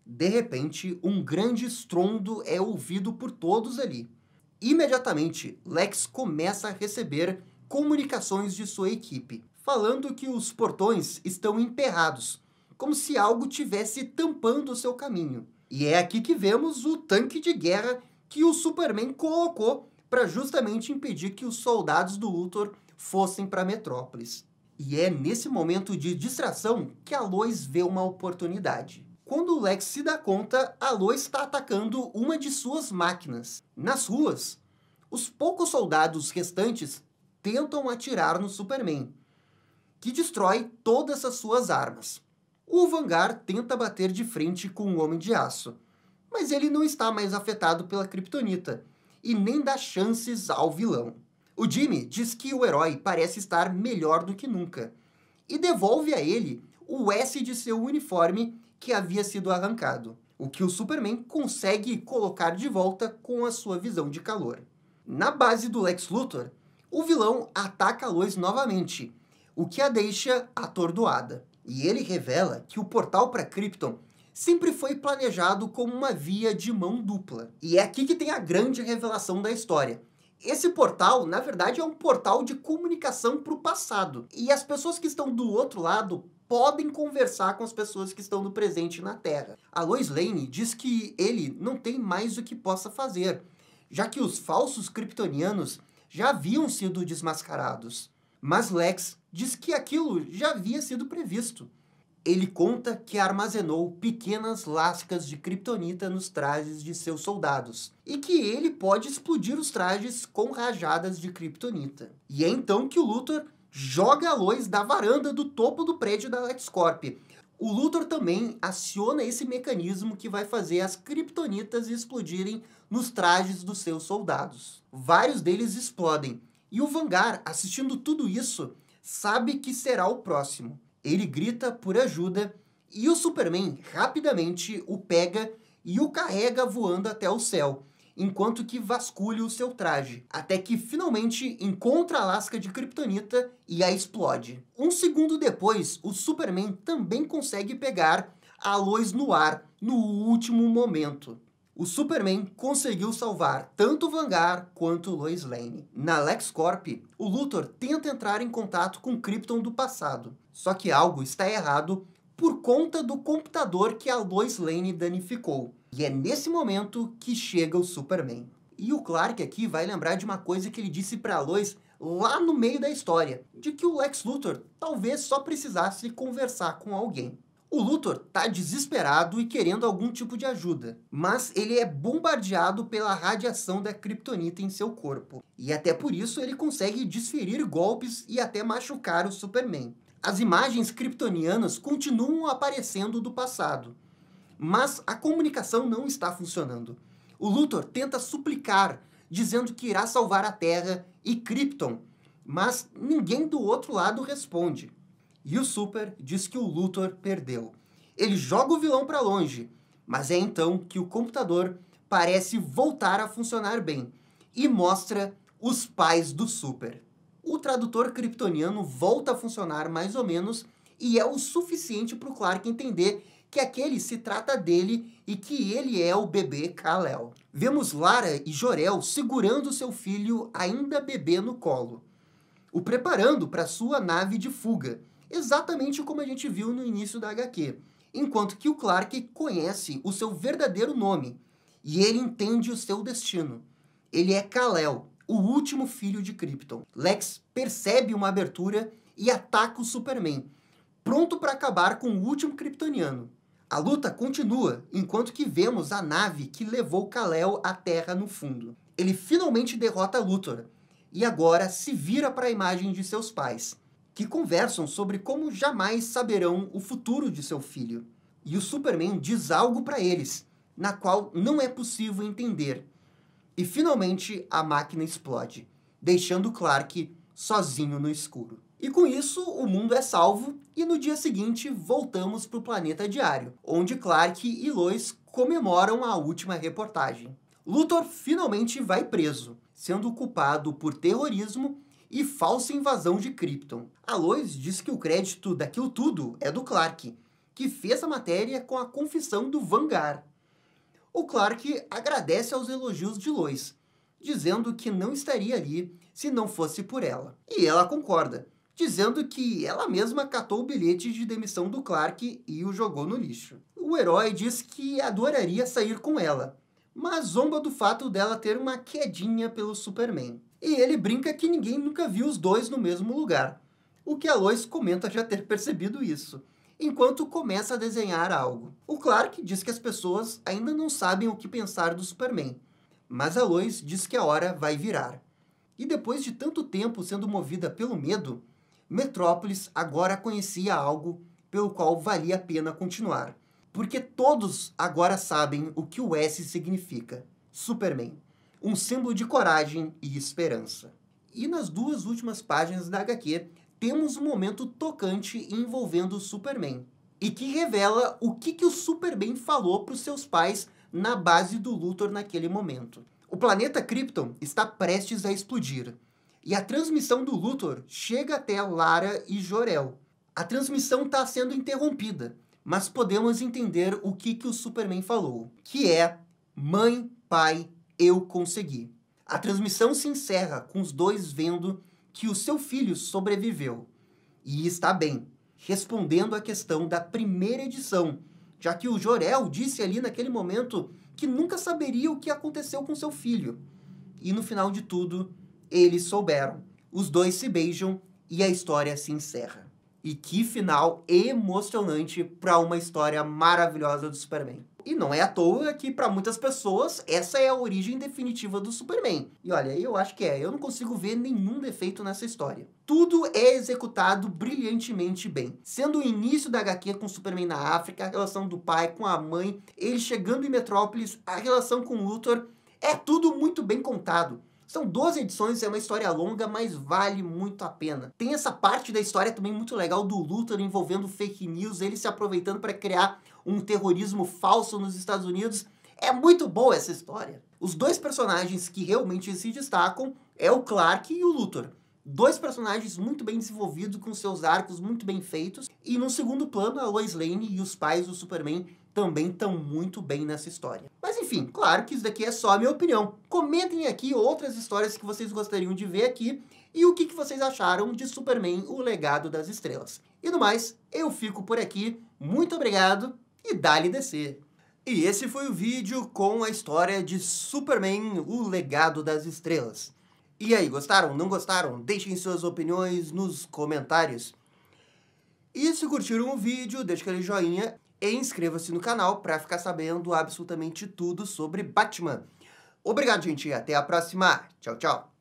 De repente, um grande estrondo é ouvido por todos ali. Imediatamente, Lex começa a receber comunicações de sua equipe, falando que os portões estão emperrados, como se algo tivesse tampando o seu caminho. E é aqui que vemos o tanque de guerra que o Superman colocou para justamente impedir que os soldados do Luthor fossem para Metrópolis. E é nesse momento de distração que a Lois vê uma oportunidade. Quando o Lex se dá conta, a Lois está atacando uma de suas máquinas. Nas ruas, os poucos soldados restantes tentam atirar no Superman, que destrói todas as suas armas. O Vanguard tenta bater de frente com o Homem de Aço, mas ele não está mais afetado pela Kryptonita e nem dá chances ao vilão. O Jimmy diz que o herói parece estar melhor do que nunca e devolve a ele o S de seu uniforme que havia sido arrancado, o que o Superman consegue colocar de volta com a sua visão de calor. Na base do Lex Luthor, o vilão ataca a Lois novamente, o que a deixa atordoada. E ele revela que o portal para Krypton sempre foi planejado como uma via de mão dupla. E é aqui que tem a grande revelação da história. Esse portal, na verdade, é um portal de comunicação para o passado. E as pessoas que estão do outro lado podem conversar com as pessoas que estão no presente na Terra. A Lois Lane diz que ele não tem mais o que possa fazer, já que os falsos kryptonianos já haviam sido desmascarados. Mas Lex diz que aquilo já havia sido previsto. Ele conta que armazenou pequenas lascas de kryptonita nos trajes de seus soldados, e que ele pode explodir os trajes com rajadas de kryptonita. E é então que o Luthor joga a Lois da varanda do topo do prédio da LexCorp. O Luthor também aciona esse mecanismo que vai fazer as kryptonitas explodirem nos trajes dos seus soldados. Vários deles explodem, e o Vanguard, assistindo tudo isso, sabe que será o próximo. Ele grita por ajuda E o Superman rapidamente o pega e o carrega voando até o céu, enquanto que vasculha o seu traje, até que finalmente encontra a lasca de Kryptonita e a explode. Um segundo depois, o Superman também consegue pegar a Lois no ar, no último momento. O Superman conseguiu salvar tanto Vanguard quanto Lois Lane. Na LexCorp, o Luthor tenta entrar em contato com Krypton do passado, só que algo está errado por conta do computador que a Lois Lane danificou. E é nesse momento que chega o Superman. E o Clark aqui vai lembrar de uma coisa que ele disse para a Lois lá no meio da história, de que o Lex Luthor talvez só precisasse conversar com alguém. O Luthor tá desesperado e querendo algum tipo de ajuda, mas ele é bombardeado pela radiação da Kryptonita em seu corpo. E até por isso ele consegue desferir golpes e até machucar o Superman. As imagens kryptonianas continuam aparecendo do passado, mas a comunicação não está funcionando. O Luthor tenta suplicar, dizendo que irá salvar a Terra e Krypton, mas ninguém do outro lado responde. E o Super diz que o Luthor perdeu. Ele joga o vilão para longe, mas é então que o computador parece voltar a funcionar bem e mostra os pais do Super. O tradutor kryptoniano volta a funcionar mais ou menos e é o suficiente para o Clark entender que aquele se trata dele e que ele é o bebê Kal-El. Vemos Lara e Jor-El segurando seu filho ainda bebê no colo, o preparando para sua nave de fuga, exatamente como a gente viu no início da HQ, enquanto que o Clark conhece o seu verdadeiro nome e ele entende o seu destino. Ele é Kal-El, o último filho de Krypton. Lex percebe uma abertura e ataca o Superman, pronto para acabar com o último kryptoniano. A luta continua, enquanto que vemos a nave que levou Kal-El à Terra no fundo. Ele finalmente derrota Luthor, e agora se vira para a imagem de seus pais, que conversam sobre como jamais saberão o futuro de seu filho. E o Superman diz algo para eles, na qual não é possível entender. E finalmente a máquina explode, deixando Clark sozinho no escuro. E com isso, o mundo é salvo, e no dia seguinte voltamos para o planeta diário, onde Clark e Lois comemoram a última reportagem. Luthor finalmente vai preso, sendo culpado por terrorismo e falsa invasão de Krypton. A Lois diz que o crédito daquilo tudo é do Clark, que fez a matéria com a confissão do Vanguard. O Clark agradece aos elogios de Lois, dizendo que não estaria ali se não fosse por ela. E ela concorda, dizendo que ela mesma catou o bilhete de demissão do Clark e o jogou no lixo. O herói diz que adoraria sair com ela, mas zomba do fato dela ter uma quedinha pelo Superman. E ele brinca que ninguém nunca viu os dois no mesmo lugar, o que a Lois comenta já ter percebido isso, enquanto começa a desenhar algo. O Clark diz que as pessoas ainda não sabem o que pensar do Superman, mas a Lois diz que a hora vai virar. E depois de tanto tempo sendo movida pelo medo, Metrópolis agora conhecia algo pelo qual valia a pena continuar, porque todos agora sabem o que o S significa: Superman, um símbolo de coragem e esperança. E nas duas últimas páginas da HQ, temos um momento tocante envolvendo o Superman, e que revela o que o Superman falou para os seus pais na base do Luthor naquele momento. O planeta Krypton está prestes a explodir, e a transmissão do Luthor chega até Lara e Jor-El. A transmissão está sendo interrompida, mas podemos entender o que o Superman falou, que é: mãe, pai, eu consegui. A transmissão se encerra com os dois vendo que o seu filho sobreviveu e está bem, respondendo à questão da primeira edição, já que o Jor-El disse ali naquele momento que nunca saberia o que aconteceu com seu filho. E no final de tudo, eles souberam. Os dois se beijam e a história se encerra. E que final emocionante para uma história maravilhosa do Superman. E não é à toa que, para muitas pessoas, essa é a origem definitiva do Superman. E olha, eu acho que é. Eu não consigo ver nenhum defeito nessa história. Tudo é executado brilhantemente bem. Sendo o início da HQ com o Superman na África, a relação do pai com a mãe, ele chegando em Metrópolis, a relação com o Luthor, é tudo muito bem contado. São 12 edições, é uma história longa, mas vale muito a pena. Tem essa parte da história também muito legal do Luthor envolvendo fake news, ele se aproveitando para criar um terrorismo falso nos Estados Unidos. É muito boa essa história. Os dois personagens que realmente se destacam é o Clark e o Luthor. Dois personagens muito bem desenvolvidos, com seus arcos muito bem feitos. E no segundo plano, a Lois Lane e os pais do Superman também estão muito bem nessa história. Mas enfim, claro que isso daqui é só a minha opinião. Comentem aqui outras histórias que vocês gostariam de ver aqui e o que vocês acharam de Superman, o Legado das Estrelas. E no mais, eu fico por aqui. Muito obrigado e dá-lhe descer. E esse foi o vídeo com a história de Superman, o Legado das Estrelas. E aí, gostaram? Não gostaram? Deixem suas opiniões nos comentários. E se curtiram o vídeo, deixe aquele joinha e inscreva-se no canal para ficar sabendo absolutamente tudo sobre Batman. Obrigado, gente. Até a próxima. Tchau, tchau.